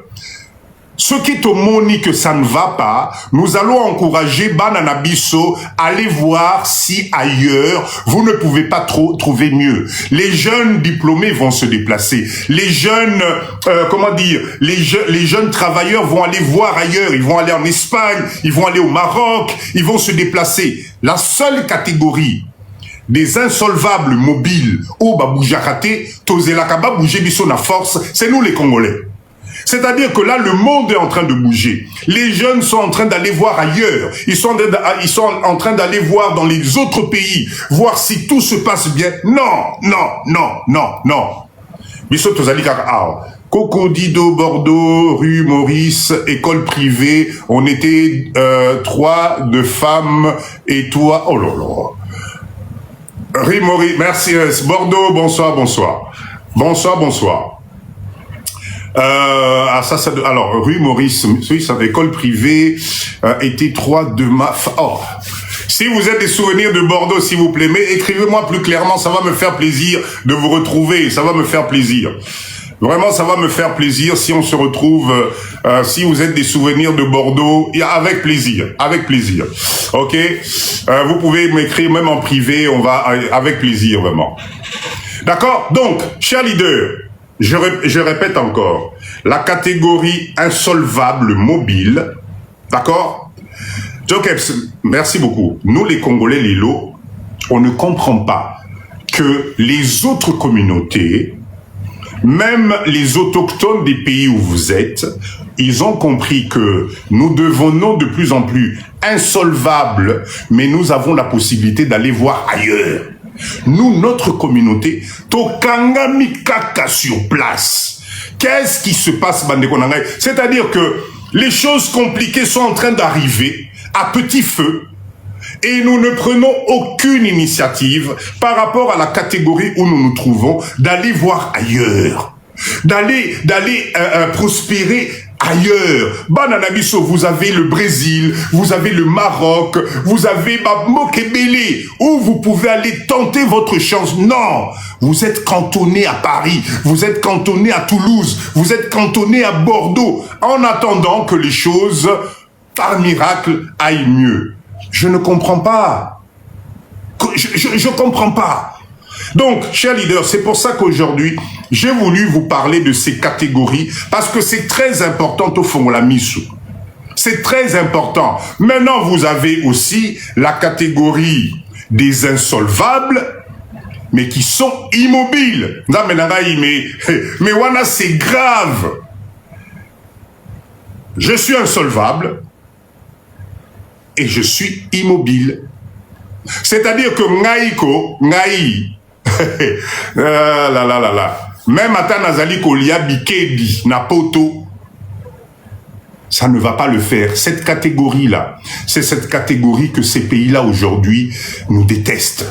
Ce qui est au moni que ça ne va pas, nous allons encourager Bananabiso à aller voir si ailleurs, vous ne pouvez pas trouver mieux. Les jeunes diplômés vont se déplacer. Les jeunes, les jeunes travailleurs vont aller voir ailleurs. Ils vont aller en Espagne, ils vont aller au Maroc, ils vont se déplacer. La seule catégorie des insolvables mobiles, ou baboujakate, tozelakaba bouger biso na force, c'est nous les Congolais. C'est-à-dire que là, le monde est en train de bouger. Les jeunes sont en train d'aller voir ailleurs. Ils sont en train d'aller voir dans les autres pays, voir si tout se passe bien. Non. Biso tozali kaka Cocodido, Bordeaux, rue Maurice, école privée. On était 3 de femmes et toi. Oh là là. Rue Maurice, merci. Bordeaux, bonsoir. Alors, rue Maurice, école privée, était 3 de ma... Oh. Si vous avez des souvenirs de Bordeaux, s'il vous plaît, mais écrivez-moi plus clairement, ça va me faire plaisir de vous retrouver, ça va me faire plaisir. Vraiment, ça va me faire plaisir si on se retrouve, si vous êtes des souvenirs de Bordeaux, avec plaisir. Ok? Vous pouvez m'écrire même en privé, on va, avec plaisir, vraiment. D'accord? Donc, chers leaders, je répète encore, la catégorie insolvable mobile, d'accord? Jokeps, merci beaucoup. Nous, les Congolais, les lots, on ne comprend pas que les autres communautés, même les autochtones des pays où vous êtes, ils ont compris que nous devenons de plus en plus insolvables, mais nous avons la possibilité d'aller voir ailleurs. Nous, notre communauté, tokanga mikaka sur place. Qu'est-ce qui se passe, Bandeko Nangai? C'est-à-dire que les choses compliquées sont en train d'arriver à petit feu et nous ne prenons aucune initiative par rapport à la catégorie où nous nous trouvons d'aller voir ailleurs, d'aller prospérer ailleurs. Bananabiso, vous avez le Brésil, vous avez le Maroc, vous avez Mokebele, où vous pouvez aller tenter votre chance. Non, vous êtes cantonné à Paris, vous êtes cantonné à Toulouse, vous êtes cantonné à Bordeaux, en attendant que les choses, par miracle, aillent mieux. Je ne comprends pas. Je comprends pas. Donc, chers leaders, c'est pour ça qu'aujourd'hui, j'ai voulu vous parler de ces catégories, parce que c'est très important au fond, la mise. C'est très important. Maintenant, vous avez aussi la catégorie des insolvables, mais qui sont immobiles. Mais voilà, c'est grave. Je suis insolvable et je suis immobile. C'est-à-dire que Ngaï, même Ata Nazali Kolia Bikedi, Napoto, ça ne va pas le faire. Cette catégorie-là, c'est cette catégorie que ces pays-là aujourd'hui nous détestent.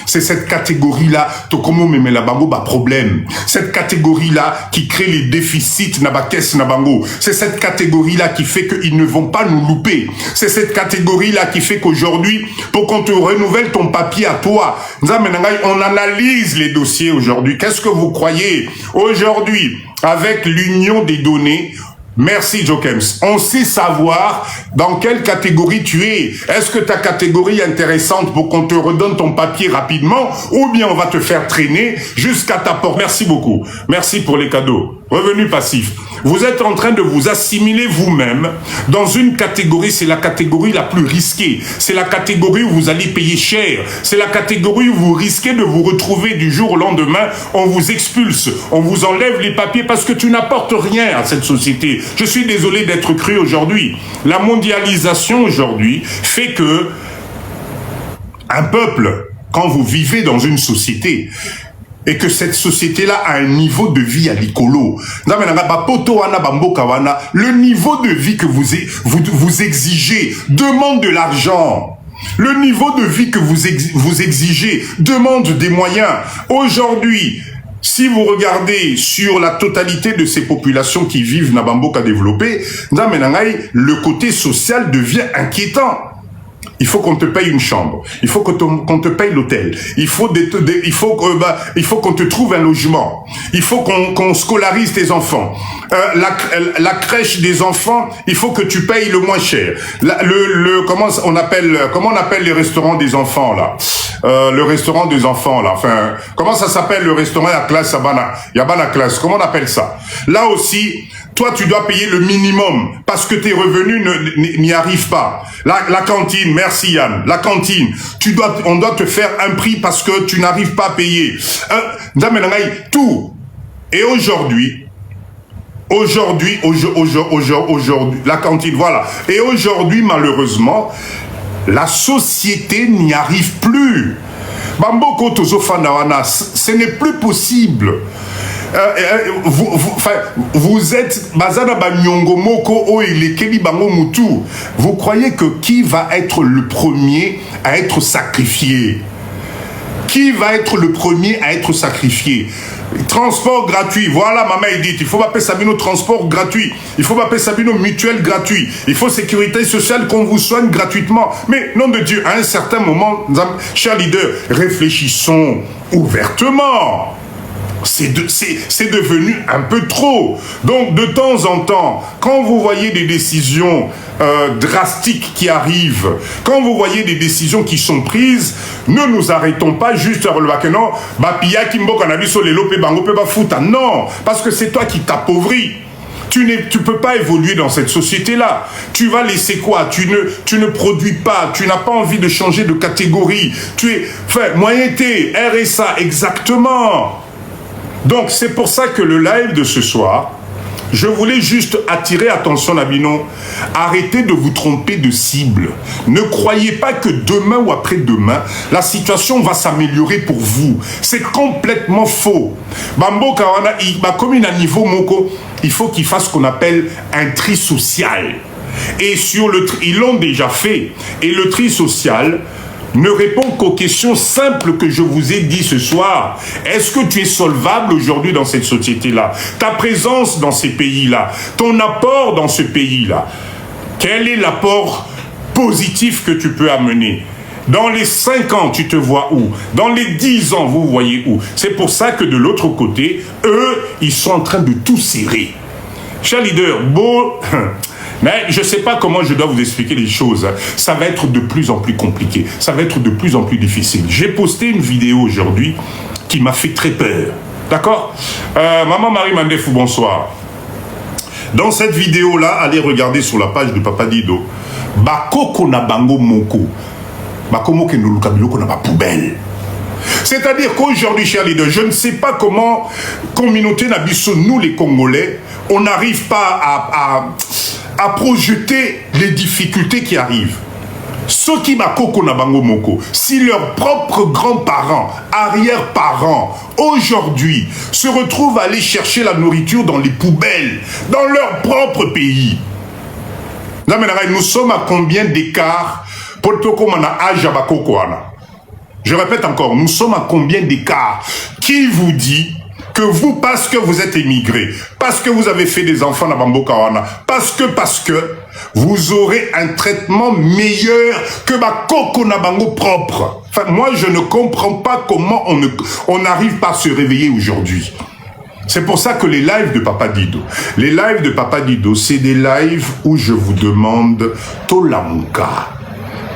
C'est cette catégorie-là, Tokomo Memela Bango ba problème. Cette catégorie-là qui crée les déficits Nabakes Nabango. C'est cette catégorie-là qui fait qu'ils ne vont pas nous louper. C'est cette catégorie-là qui fait qu'aujourd'hui, pour qu'on te renouvelle ton papier à toi, on analyse les dossiers aujourd'hui. Qu'est-ce que vous croyez? Aujourd'hui, avec l'union des données, merci Jokems. On sait savoir dans quelle catégorie tu es. Est-ce que ta catégorie est intéressante pour qu'on te redonne ton papier rapidement ou bien on va te faire traîner jusqu'à ta porte. Merci beaucoup. Merci pour les cadeaux. Revenu passif. Vous êtes en train de vous assimiler vous-même dans une catégorie, c'est la catégorie la plus risquée. C'est la catégorie où vous allez payer cher. C'est la catégorie où vous risquez de vous retrouver du jour au lendemain. On vous expulse, on vous enlève les papiers parce que tu n'apportes rien à cette société. Je suis désolé d'être cru aujourd'hui. La mondialisation aujourd'hui fait que un peuple, quand vous vivez dans une société, et que cette société-là a un niveau de vie à l'icolo. Le niveau de vie que vous exigez demande de l'argent. Le niveau de vie que vous exigez demande des moyens. Aujourd'hui, si vous regardez sur la totalité de ces populations qui vivent Nabamboka développé, le côté social devient inquiétant. il faut qu'on te paye une chambre, il faut qu'on te paye l'hôtel, il faut qu'on te trouve un logement, il faut qu'on scolarise tes enfants. La crèche des enfants, il faut que tu payes le moins cher. Comment on appelle les restaurants des enfants là? Le restaurant des enfants là, enfin, comment ça s'appelle le restaurant à classe Yabana classe, comment on appelle ça? Là aussi, toi tu dois payer le minimum parce que tes revenus n'y arrivent pas. La cantine, merci Yann, la cantine, on doit te faire un prix parce que tu n'arrives pas à payer. Tout. Et aujourd'hui, la cantine, voilà. Et aujourd'hui, malheureusement, la société n'y arrive plus. Bamboko Tozofanawana, ce n'est plus possible. Vous êtes Bazana Banyongo Moko Oilekeli Bango Mutu. Vous croyez que qui va être le premier à être sacrifié? Qui va être le premier à être sacrifié? Transport gratuit, voilà maman dit, il faut m'appeler Sabino transport gratuit, il faut m'appeler Sabino mutuelle gratuit, il faut sécurité sociale qu'on vous soigne gratuitement. Mais nom de Dieu, à un certain moment, chers leaders, réfléchissons ouvertement. C'est devenu un peu trop. Donc de temps en temps, quand vous voyez des décisions drastiques qui arrivent, quand vous voyez des décisions qui sont prises, ne nous arrêtons pas juste à relever que non, non, parce que c'est toi qui t'appauvris. Tu ne peux pas évoluer dans cette société-là. Tu vas laisser quoi? Tu ne produis pas, tu n'as pas envie de changer de catégorie. Tu es, enfin, moyenneté, RSA, exactement. Donc, c'est pour ça que le live de ce soir, je voulais juste attirer attention à Bino. Arrêtez de vous tromper de cible. Ne croyez pas que demain ou après-demain, la situation va s'améliorer pour vous. C'est complètement faux. Bambo Kawana, comme il a niveau Moko, il faut qu'il fasse ce qu'on appelle un tri social. Et ils l'ont déjà fait. Et le tri social ne répond qu'aux questions simples que je vous ai dit ce soir. Est-ce que tu es solvable aujourd'hui dans cette société-là? Ta présence dans ces pays-là, ton apport dans ce pays-là, quel est l'apport positif que tu peux amener? Dans les 5 ans, tu te vois où? Dans les 10 ans, vous voyez où? C'est pour ça que de l'autre côté, eux, ils sont en train de tout serrer. Cher leader, beau... Mais je ne sais pas comment je dois vous expliquer les choses. Ça va être de plus en plus compliqué. Ça va être de plus en plus difficile. J'ai posté une vidéo aujourd'hui qui m'a fait très peur. D'accord? Maman Marie Mandefou, bonsoir. Dans cette vidéo-là, allez regarder sur la page de Papa Dido. Bakoko na bango moko. Bakomo ke noluka biloko na ba poubelle. C'est-à-dire qu'aujourd'hui, chers leaders, je ne sais pas comment, communauté Nabiso, nous les Congolais, on n'arrive pas à projeter les difficultés qui arrivent. Ceux qui bakoko na bango moko, si leurs propres grands-parents, arrière-parents, aujourd'hui, se retrouvent à aller chercher la nourriture dans les poubelles, dans leur propre pays. Nous sommes à combien d'écart pour Tokomana Aja Bakoko ana? Je répète encore, nous sommes à combien d'écart? Qui vous dit que vous, parce que vous êtes émigré, parce que vous avez fait des enfants à Bambo Kawana, parce que vous aurez un traitement meilleur que ma Koko Nabango propre. Enfin, moi, je ne comprends pas comment on n'arrive pas à se réveiller aujourd'hui. C'est pour ça que les lives de Papa Dido, c'est des lives où je vous demande Tolamuka.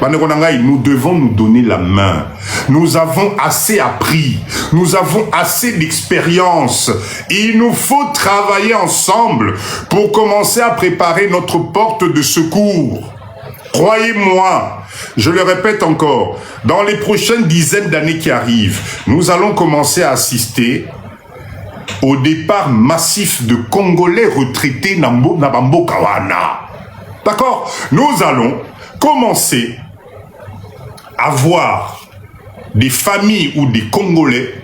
Nous devons nous donner la main. Nous avons assez appris. Nous avons assez d'expérience. Il nous faut travailler ensemble pour commencer à préparer notre porte de secours. Croyez-moi, je le répète encore, dans les prochaines dizaines d'années qui arrivent, nous allons commencer à assister au départ massif de Congolais retraités Nabambo Kawana. D'accord? Nous allons commencer à voir des familles ou des Congolais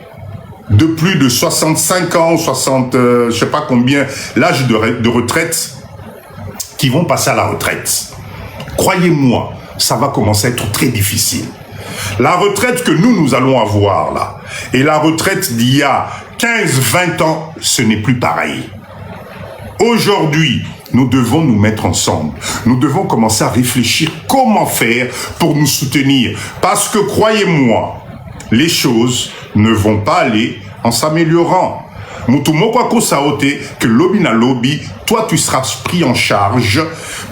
de plus de 65 ans, 60, je sais pas combien, l'âge de retraite, qui vont passer à la retraite. Croyez-moi, ça va commencer à être très difficile. La retraite que nous allons avoir là, et la retraite d'il y a 15-20 ans, ce n'est plus pareil. Aujourd'hui, nous devons nous mettre ensemble. Nous devons commencer à réfléchir comment faire pour nous soutenir. Parce que croyez-moi, les choses ne vont pas aller en s'améliorant. Mutumoko Saote, que lobby na lobby, toi tu seras pris en charge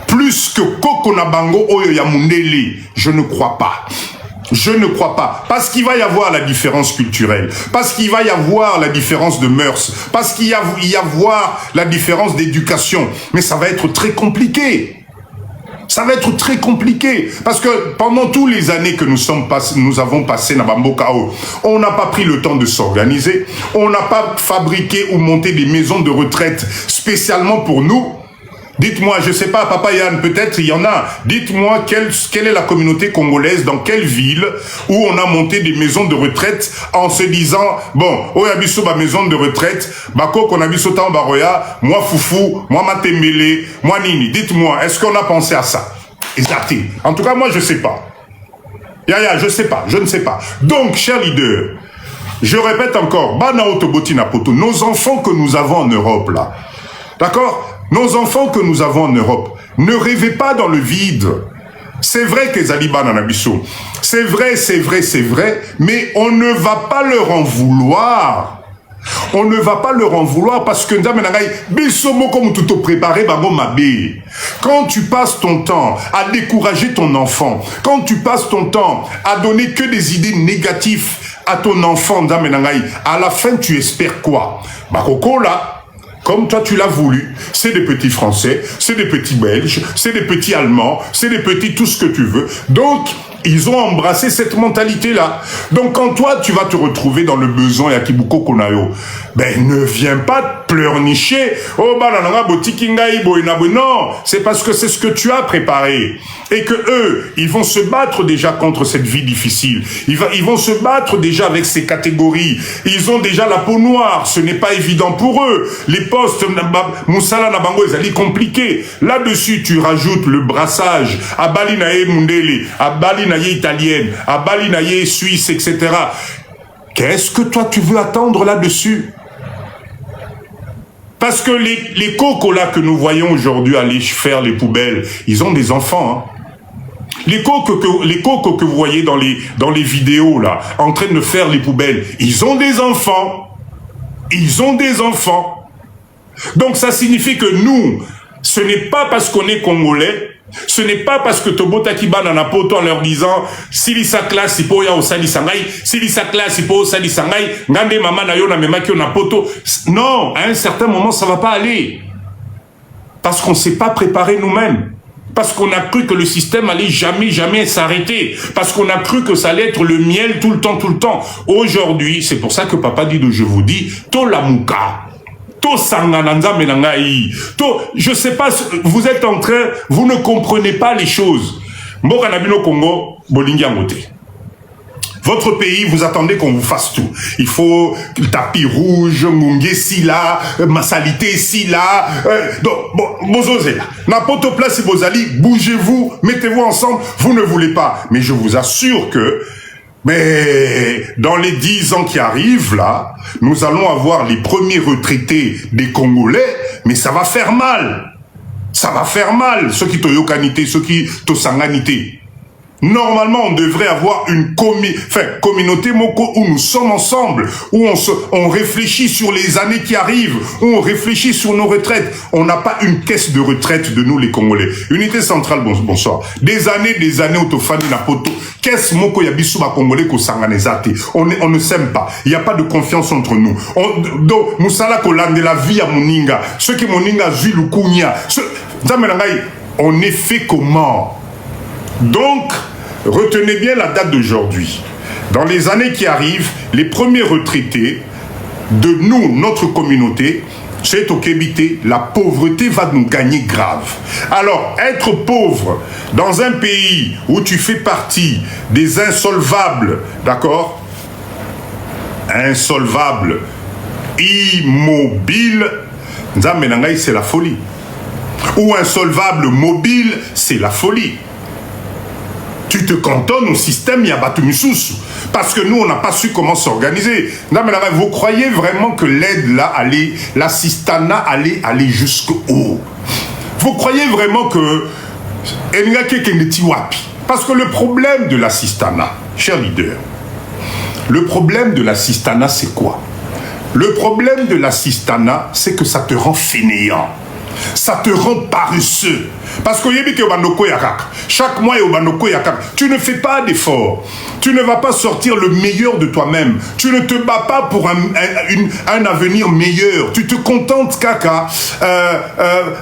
plus que Koko Nabango Oyo Yamundele. Je ne crois pas. Je ne crois pas. Parce qu'il va y avoir la différence culturelle. Parce qu'il va y avoir la différence de mœurs. Parce qu'il va y avoir la différence d'éducation. Mais ça va être très compliqué. Ça va être très compliqué. Parce que pendant toutes les années que nous avons passé dans Bambokao, on n'a pas pris le temps de s'organiser. On n'a pas fabriqué ou monté des maisons de retraite spécialement pour nous. Dites-moi, je ne sais pas, Papa Yann, peut-être il y en a. Dites-moi quelle est la communauté congolaise, dans quelle ville où on a monté des maisons de retraite en se disant, bon, oh yabiso ba maison de retraite, bako qu'on a biso tan baroya, moi foufou, moi matembele, moi nini. Dites-moi, est-ce qu'on a pensé à ça? Exact. En tout cas, moi je ne sais pas. Yaya, je ne sais pas, je ne sais pas. Donc, chers leaders, je répète encore, Bana Otoboti Napoto, nos enfants que nous avons en Europe là, d'accord? Nos enfants que nous avons en Europe, ne rêvez pas dans le vide. C'est vrai que Zaliban en Abisso. C'est vrai, c'est vrai, c'est vrai, mais on ne va pas leur en vouloir. On ne va pas leur en vouloir parce que quand tu passes ton temps à décourager ton enfant, quand tu passes ton temps à donner que des idées négatives à ton enfant, à la fin tu espères quoi? Comme toi tu l'as voulu, c'est des petits Français, c'est des petits Belges, c'est des petits Allemands, c'est des petits tout ce que tu veux. Donc, ils ont embrassé cette mentalité-là. Donc, quand toi, tu vas te retrouver dans le besoin et à Kibuko Konayo, ben, ne viens pas pleurnicher. Oh, banananga, botikingaï, boinabou. Non, c'est parce que c'est ce que tu as préparé. Et que eux, ils vont se battre déjà contre cette vie difficile. Ils vont se battre déjà avec ces catégories. Ils ont déjà la peau noire. Ce n'est pas évident pour eux. Les postes, Moussala Nabango, ils allaient compliqués. Là-dessus, tu rajoutes le brassage. À Balinae Mundele, à Balinae italienne, à Balinae suisse, etc. Qu'est-ce que toi tu veux attendre là-dessus? Parce que les cocos là que nous voyons aujourd'hui aller faire les poubelles, ils ont des enfants, hein. Les cocos que vous voyez dans les vidéos là, en train de faire les poubelles, ils ont des enfants. Ils ont des enfants. Donc ça signifie que nous, ce n'est pas parce qu'on est Congolais, ce n'est pas parce que Tobota Kiba n'a pas en leur disant si sa classe il peut y avoir sali sangai, si sa classe il peut sali sangai, ngande maman na yo na mema ki na poto. Non, à un certain moment ça va pas aller. Parce qu'on s'est pas préparé nous-mêmes. Parce qu'on a cru que le système allait jamais s'arrêter. Parce qu'on a cru que ça allait être le miel tout le temps. Aujourd'hui, c'est pour ça que papa dit, je vous dis, to la mouka. Je sais pas, vous êtes en train, vous ne comprenez pas les choses. Congo, votre pays, vous attendez qu'on vous fasse tout. Il faut tapis rouge, Mungue si là, massalité si là. Donc, bon, Bozozé là. N'importe place si vous allez, bougez-vous, mettez-vous ensemble. Vous ne voulez pas. Mais je vous assure que mais dans les 10 ans qui arrivent, là, nous allons avoir les premiers retraités des Congolais, mais ça va faire mal. Ça va faire mal, ceux qui toyokanité, ceux qui tosanganité. Normalement, on devrait avoir une communauté moko où nous sommes ensemble, où on réfléchit sur les années qui arrivent, où on réfléchit sur nos retraites. On n'a pas une caisse de retraite de nous les Congolais. Unité centrale, bonsoir. Des années autofani na poto. Caisse moko yabisu ba Congolais ko sanganezate. On ne s'aime pas. Il n'y a pas de confiance entre nous. Donc, Moussala Kolande la vie à Moninga. Ceux qui Moninga Zulukunya. On est fait comment? Donc, retenez bien la date d'aujourd'hui. Dans les années qui arrivent, les premiers retraités de nous, notre communauté, c'est au Kébité, la pauvreté va nous gagner grave. Alors, être pauvre dans un pays où tu fais partie des insolvables, d'accord? Insolvables, immobiles, c'est la folie. Ou insolvable, mobile, c'est la folie. Tu te cantonnes au système Yabatumisusu. Parce que nous, on n'a pas su comment s'organiser. Vous croyez vraiment que l'aide là, l'assistanat allait jusqu'au haut? Vous croyez vraiment que parce que le problème de l'assistanat, cher leader, le problème de l'assistanat, c'est quoi? Le problème de l'assistanat, c'est que ça te rend fainéant. Ça te rend paresseux. Parce que chaque mois, tu ne fais pas d'effort. Tu ne vas pas sortir le meilleur de toi-même. Tu ne te bats pas pour un avenir meilleur. Tu te contentes, Kaka.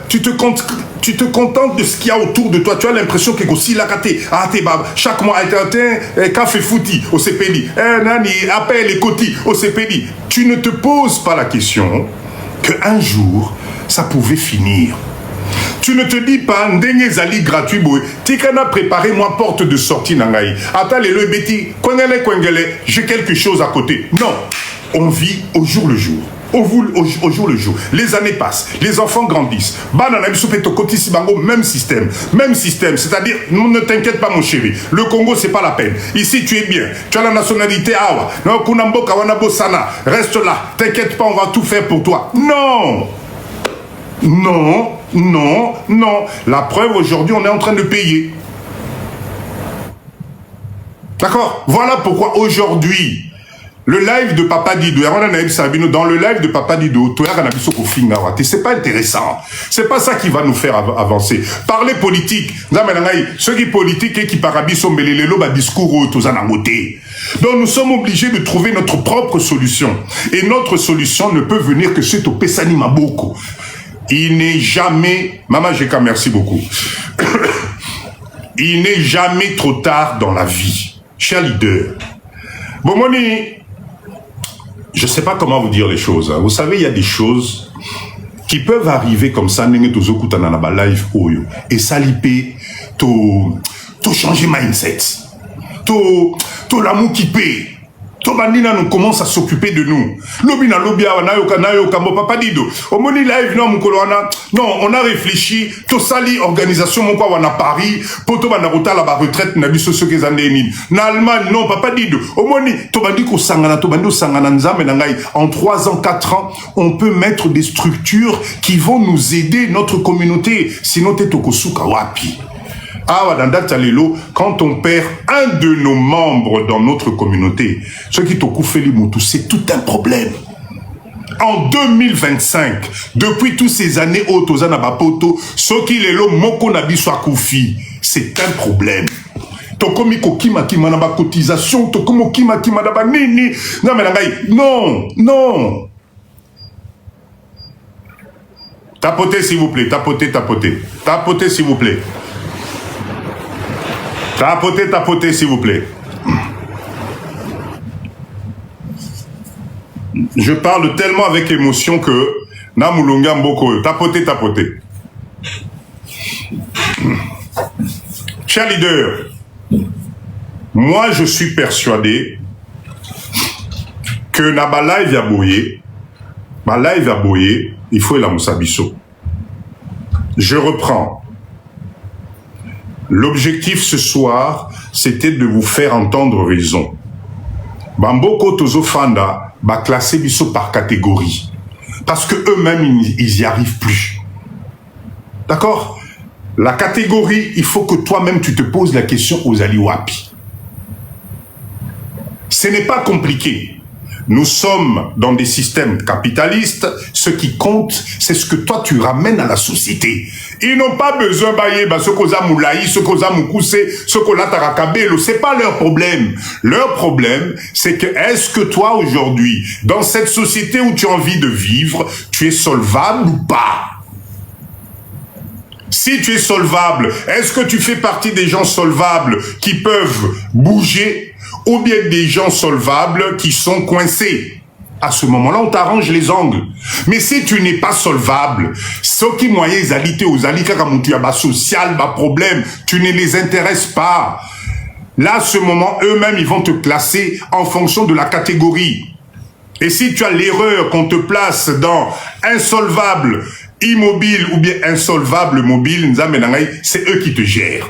Tu te contentes de ce qu'il y a autour de toi. Tu as l'impression que aussi la raté. Chaque mois, café fouti au CPD. Appel les cotis au CPD. Tu ne te poses pas la question qu'un jour, ça pouvait finir. Tu ne te dis pas, Ndenge Zali gratuit, tu as préparé moi porte de sortie Nangaï. Attends les bêtis, j'ai quelque chose à côté. Non, on vit au jour le jour. Au jour le jour. Les années passent, les enfants grandissent. Même système, c'est-à-dire, ne t'inquiète pas mon chéri, le Congo c'est pas la peine. Ici tu es bien, tu as la nationalité Awa, reste là, t'inquiète pas, on va tout faire pour toi. Non. Non, non, non. La preuve, aujourd'hui, on est en train de payer. D'accord? Voilà pourquoi aujourd'hui, le live de Papa Dido, dans le live de Papa Dido, c'est pas intéressant. C'est pas ça qui va nous faire avancer. Parler politique, ceux qui politiques et qui parabissent discours. Donc nous sommes obligés de trouver notre propre solution. Et notre solution ne peut venir que c'est au Pesani Maboko. Il n'est jamais... Maman Jeka, merci beaucoup. Il n'est jamais trop tard dans la vie. Cher leader. Bon, Moni, je ne sais pas comment vous dire les choses. Vous savez, il y a des choses qui peuvent arriver comme ça, et ça l'ipé, to changer mindset. To l'amour qui paie. Tobandina nous commence à s'occuper de nous. Lobina lobia nayoka Papa Dido. Omoni live non on a réfléchi to sali organisation mon quoi on a Paris pour to bana la retraite na biso ce que zandeni. Na Allemagne non Papa Dido. Omoni tobandi ko sangana tobando sangana nzambe na ngai en 3 ans 4 ans on peut mettre des structures qui vont nous aider notre communauté sinon te tokosuka wapi. Quand on perd un de nos membres dans notre communauté, ce qui c'est tout un problème. En 2025, depuis toutes ces années, ce qui est le c'est un problème. Cotisation, non, non. Tapotez s'il vous plaît, tapotez, s'il vous plaît. Tapotez, s'il vous plaît. Je parle tellement avec émotion que... Namulunga Mboko, tapotez. Cher leader, moi je suis persuadé que Naba live a boyé, il faut la Moussabiso. Je reprends. L'objectif ce soir, c'était de vous faire entendre raison. Bamboko Tozo Fanda va classer biso par catégorie. Parce que eux-mêmes, ils n'y arrivent plus. D'accord? La catégorie, il faut que toi-même tu te poses la question aux Aliwapi. Ce n'est pas compliqué. Nous sommes dans des systèmes capitalistes. Ce qui compte, c'est ce que toi tu ramènes à la société. Ils n'ont pas besoin ce qu'on moulaï, ce qu'on moukousse, ce qu'on a tarakabelo. C'est pas leur problème. Leur problème, c'est que est-ce que toi aujourd'hui, dans cette société où tu as envie de vivre, tu es solvable ou pas? Si tu es solvable, est-ce que tu fais partie des gens solvables qui peuvent bouger ou bien des gens solvables qui sont coincés? À ce moment-là, on t'arrange les angles. Mais si tu n'es pas solvable, ceux qui moyens alité aux alika comme tu as social, problème, tu ne les intéresses pas. Là, à ce moment, eux-mêmes, ils vont te classer en fonction de la catégorie. Et si tu as l'erreur qu'on te place dans insolvable immobile ou bien insolvable mobile, c'est eux qui te gèrent.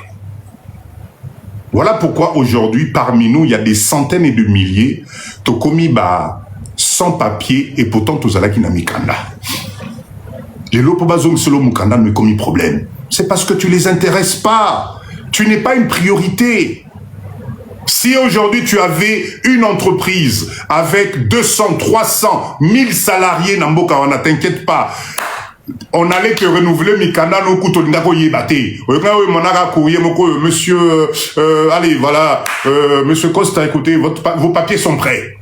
Voilà pourquoi aujourd'hui, parmi nous, il y a des centaines et de milliers de commis sans papier et pourtant tous à la kinamikanda. Les lopobazom solo mukanda me commis problème. C'est parce que tu les intéresses pas. Tu n'es pas une priorité. Si aujourd'hui tu avais une entreprise avec 200, 300, 1000 salariés, Namboka, t'inquiète pas. On allait te renouveler Mikanda no kutolinga ko yebate. Monsieur, allez, voilà, monsieur Costa, écoutez, vos papiers sont prêts.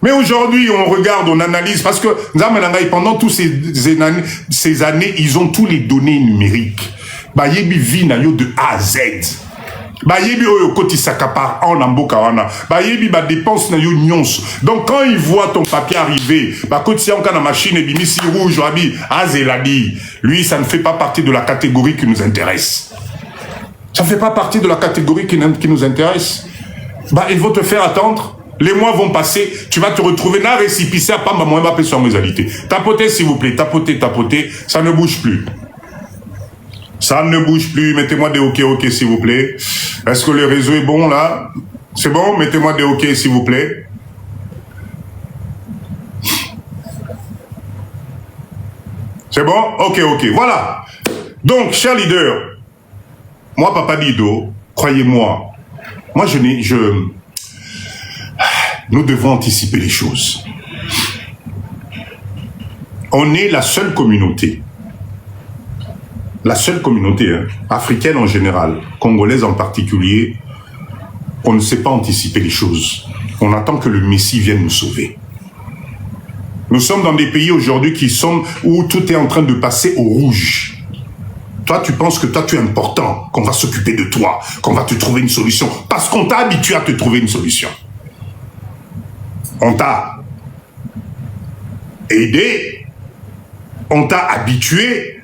Mais aujourd'hui, on regarde, on analyse, parce que pendant toutes ces années, ils ont tous les données numériques. Bah, yebi vi na yo de A à Z. Bah, yebi oyo koti sakapar en amboka wana. Bah, yebi ba dépense na yo nyons. Donc, quand ils voient ton papier arriver, bah, koti si on a machine et bimisi rouge, wabi, azeladi. Lui, ça ne fait pas partie de la catégorie qui nous intéresse. Ça ne fait pas partie de la catégorie qui nous intéresse. Bah, ils vont te faire attendre. Les mois vont passer, tu vas te retrouver dans un récipicé à pas maman va sur mes alité. Tapotez s'il vous plaît, tapotez, tapotez, ça ne bouge plus. Ça ne bouge plus, mettez-moi des OK s'il vous plaît. Est-ce que le réseau est bon là? C'est bon, mettez-moi des OK s'il vous plaît. C'est bon? OK, voilà. Donc, cher leader, moi Papa Dido, croyez-moi, moi nous devons anticiper les choses. On est la seule communauté, africaine en général, congolaise en particulier, on ne sait pas anticiper les choses. On attend que le Messie vienne nous sauver. Nous sommes dans des pays aujourd'hui où tout est en train de passer au rouge. Toi, tu penses que toi, tu es important, qu'on va s'occuper de toi, qu'on va te trouver une solution, parce qu'on t'a habitué à te trouver une solution. On t'a aidé, on t'a habitué,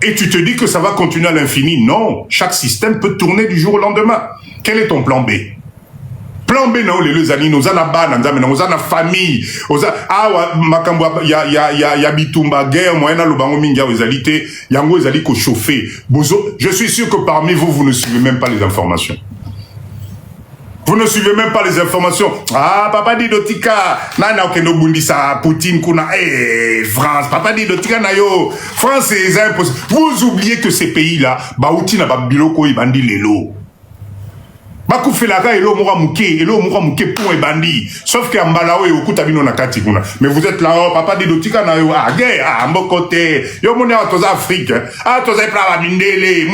et tu te dis que ça va continuer à l'infini. Non, chaque système peut tourner du jour au lendemain. Quel est ton plan B? Plan B, non, les amis, nous avons une famille, ya bitumba guerre, moyenne lobango minga ozalité, yango ezali ko chauffer. Je suis sûr que parmi vous, vous ne suivez même pas les informations. Vous ne suivez même pas les informations. Ah, Papa Didotika, nana okeno bundisa Poutine kuna, France, Papa Didotika na yo, France c'est impossible. Vous oubliez que ces pays-là, baouti na babiloko ibandi lelo. Bakoufelaka elo moura mouke pour et bandi. Sauf que Mbalawe okuta bino na kati kuna. Mais vous êtes là, oh, Papa Didotika na yo, guerre, mbokote. Yo mone a toza Afrique. Ah, toza plava mundele,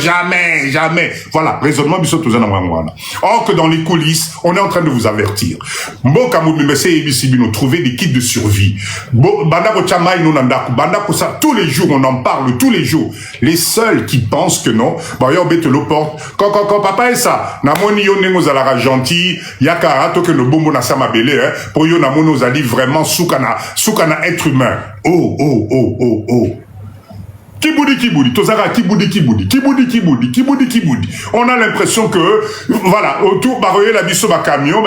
jamais. Voilà, raisonnement biso toza na mwana. Or que dans les coulisses, on est en train de vous avertir. Mboka mumese ebisibino, trouver des kits de survie. Bandako chamai no nandaku, bandako ça, tous les jours, on en parle, tous les jours. Les seuls qui pensent que non, bah yo bete le porte. Quand papa est ça. Namoni yo nengo zalara gentil, yaka to que le bombo na sama belé, pour yo namoni ozali vraiment soukana être humain. Oh. Kiboudi, tozara kiboudi. On a l'impression que, voilà, autour, baroye la biso ba camion,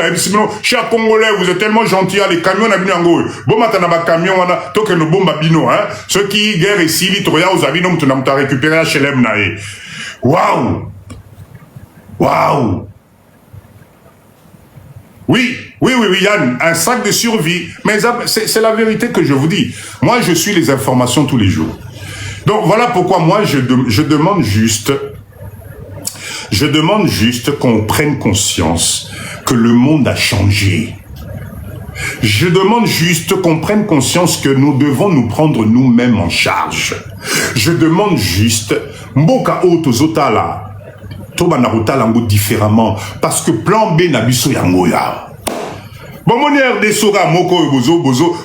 chers Congolais, vous êtes tellement gentils, les camions na bino ango. Bon matana ba camion, on a, toke no bomba bino, ceux qui guerre ici, litoya aux avis, non, tu n'as récupéré HLM nae. Waouh! Oui, Yann, un sac de survie. Mais c'est la vérité que je vous dis. Moi, je suis les informations tous les jours. Donc, voilà pourquoi moi, je demande juste qu'on prenne conscience que le monde a changé. Je demande juste qu'on prenne conscience que nous devons nous prendre nous-mêmes en charge. Je demande juste, Mboka Otozotala, Toba Naruta lango différemment parce que plan B na biso yango ya. Bon mon RDC moko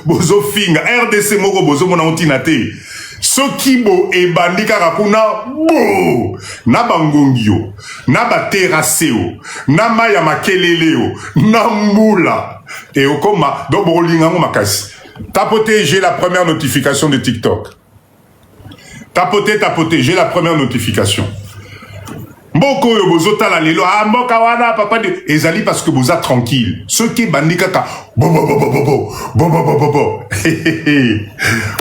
bozo finga RDC moko bozo mona ontinate. Sokibo e bandika rakuna bo na bangongio na bateraseo na maya makeleleo na mbula et okoma do bolingango makasi. Tapotez, j'ai la première notification de TikTok. Tapotez, j'ai la première notification. Mboko yo bozota la lelo mboka wana papa de ezali parce que boza tranquille ceux qui bandika ka bo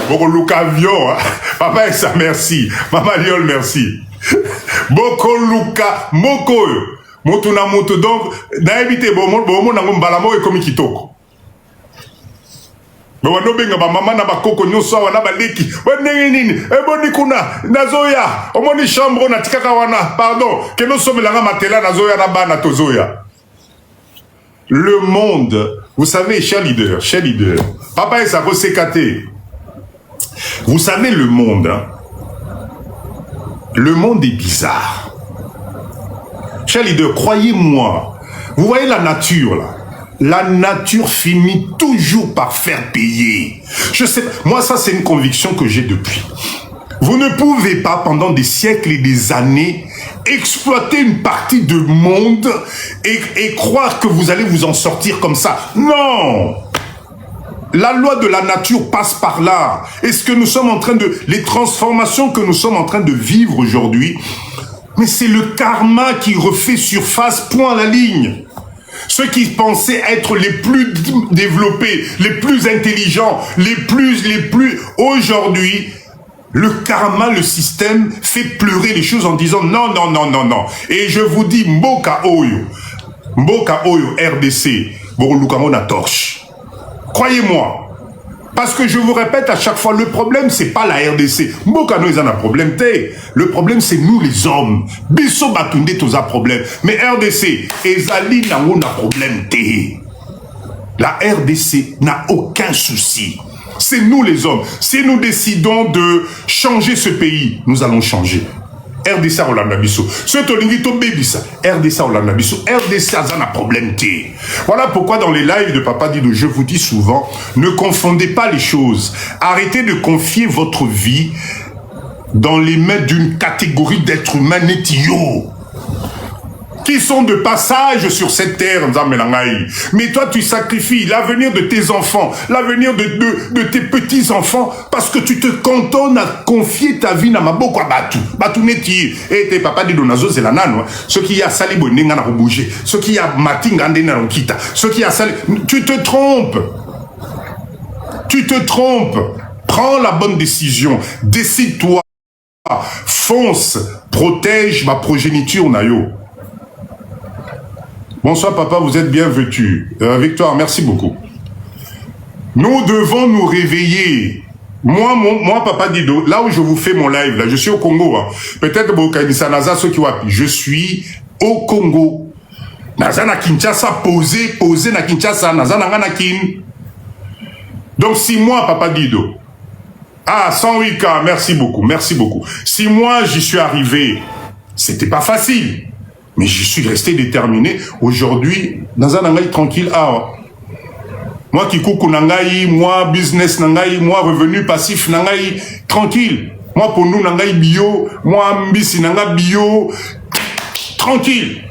boko luka avion papa ça merci maman liol merci boko luka mboko yo moto na moto donc na éviter bomo nango mbalamo et comme kitoko Mais on a ba maman na ba koko nyoso wana ba leki. Wendenge nini? Eboni kuna nazoya. Omoni chambre na tikaka wana. Pardon. Que nous sommes là matela nazoya na ba na tozoya. Le monde, vous savez, cher leader, papa et sa resécaté. Vous savez le monde, hein? Le monde est bizarre. Cher leader, croyez-moi, vous voyez la nature là. La nature finit toujours par faire payer. Je sais, moi ça c'est une conviction que j'ai depuis. Vous ne pouvez pas pendant des siècles et des années exploiter une partie du monde et croire que vous allez vous en sortir comme ça. Non! La loi de la nature passe par là. Et ce que nous sommes en train de... Les transformations que nous sommes en train de vivre aujourd'hui, mais c'est le karma qui refait surface, point à la ligne. Ceux qui pensaient être les plus développés, les plus intelligents, les plus... Aujourd'hui, le karma, le système, fait pleurer les choses en disant non, non, non, non, non. Et je vous dis, Mboka Oyo, RDC, Borolukamona torche. Croyez-moi. Parce que je vous répète à chaque fois, le problème, c'est pas la RDC. Mboka no, ils ont un problème. Le problème, c'est nous les hommes. Bisso Batunde, tous un problème. Mais RDC, Ezali n'a un problème. La RDC n'a aucun souci. C'est nous les hommes. Si nous décidons de changer ce pays, nous allons changer. RDC a un biso. Ce tolingito bébisa. RDC a un biso. RDC a un problème. Voilà pourquoi dans les lives de Papa Dido, je vous dis souvent, ne confondez pas les choses. Arrêtez de confier votre vie dans les mains d'une catégorie d'êtres humains netio qui sont de passage sur cette terre. Mais toi, tu sacrifies l'avenir de tes enfants, l'avenir de tes petits-enfants, parce que tu te cantonnes à confier ta vie à Maboko Batu. Batu neti. Et tes papa Dido nazo c'est la nano. Ce qui a sali bonenga na bouger. Ce qui a matinga ndena kita. Ce qui a sali. Tu te trompes. Tu te trompes. Prends la bonne décision. Décide-toi. Fonce. Protège ma progéniture nayo. Bonsoir papa, vous êtes bien vêtu. Victoire, merci beaucoup. Nous devons nous réveiller. Moi, Papa Dido, là où je vous fais mon live, là, je suis au Congo. Hein. Peut-être je suis au Congo. Naza na Kinshasa, posé na Kinshasa, naza na Nganakin. Donc 6 mois, Papa Dido. Ah, 108K, merci beaucoup, merci beaucoup. 6 mois, j'y suis arrivé. C'était pas facile. Mais je suis resté déterminé. Aujourd'hui, dans un angaï tranquille, moi qui coucou nangaï, moi business nangaï, moi revenu passif nangaï, tranquille. Moi pour nous nangaï bio, moi mbisi nangaï bio, tranquille.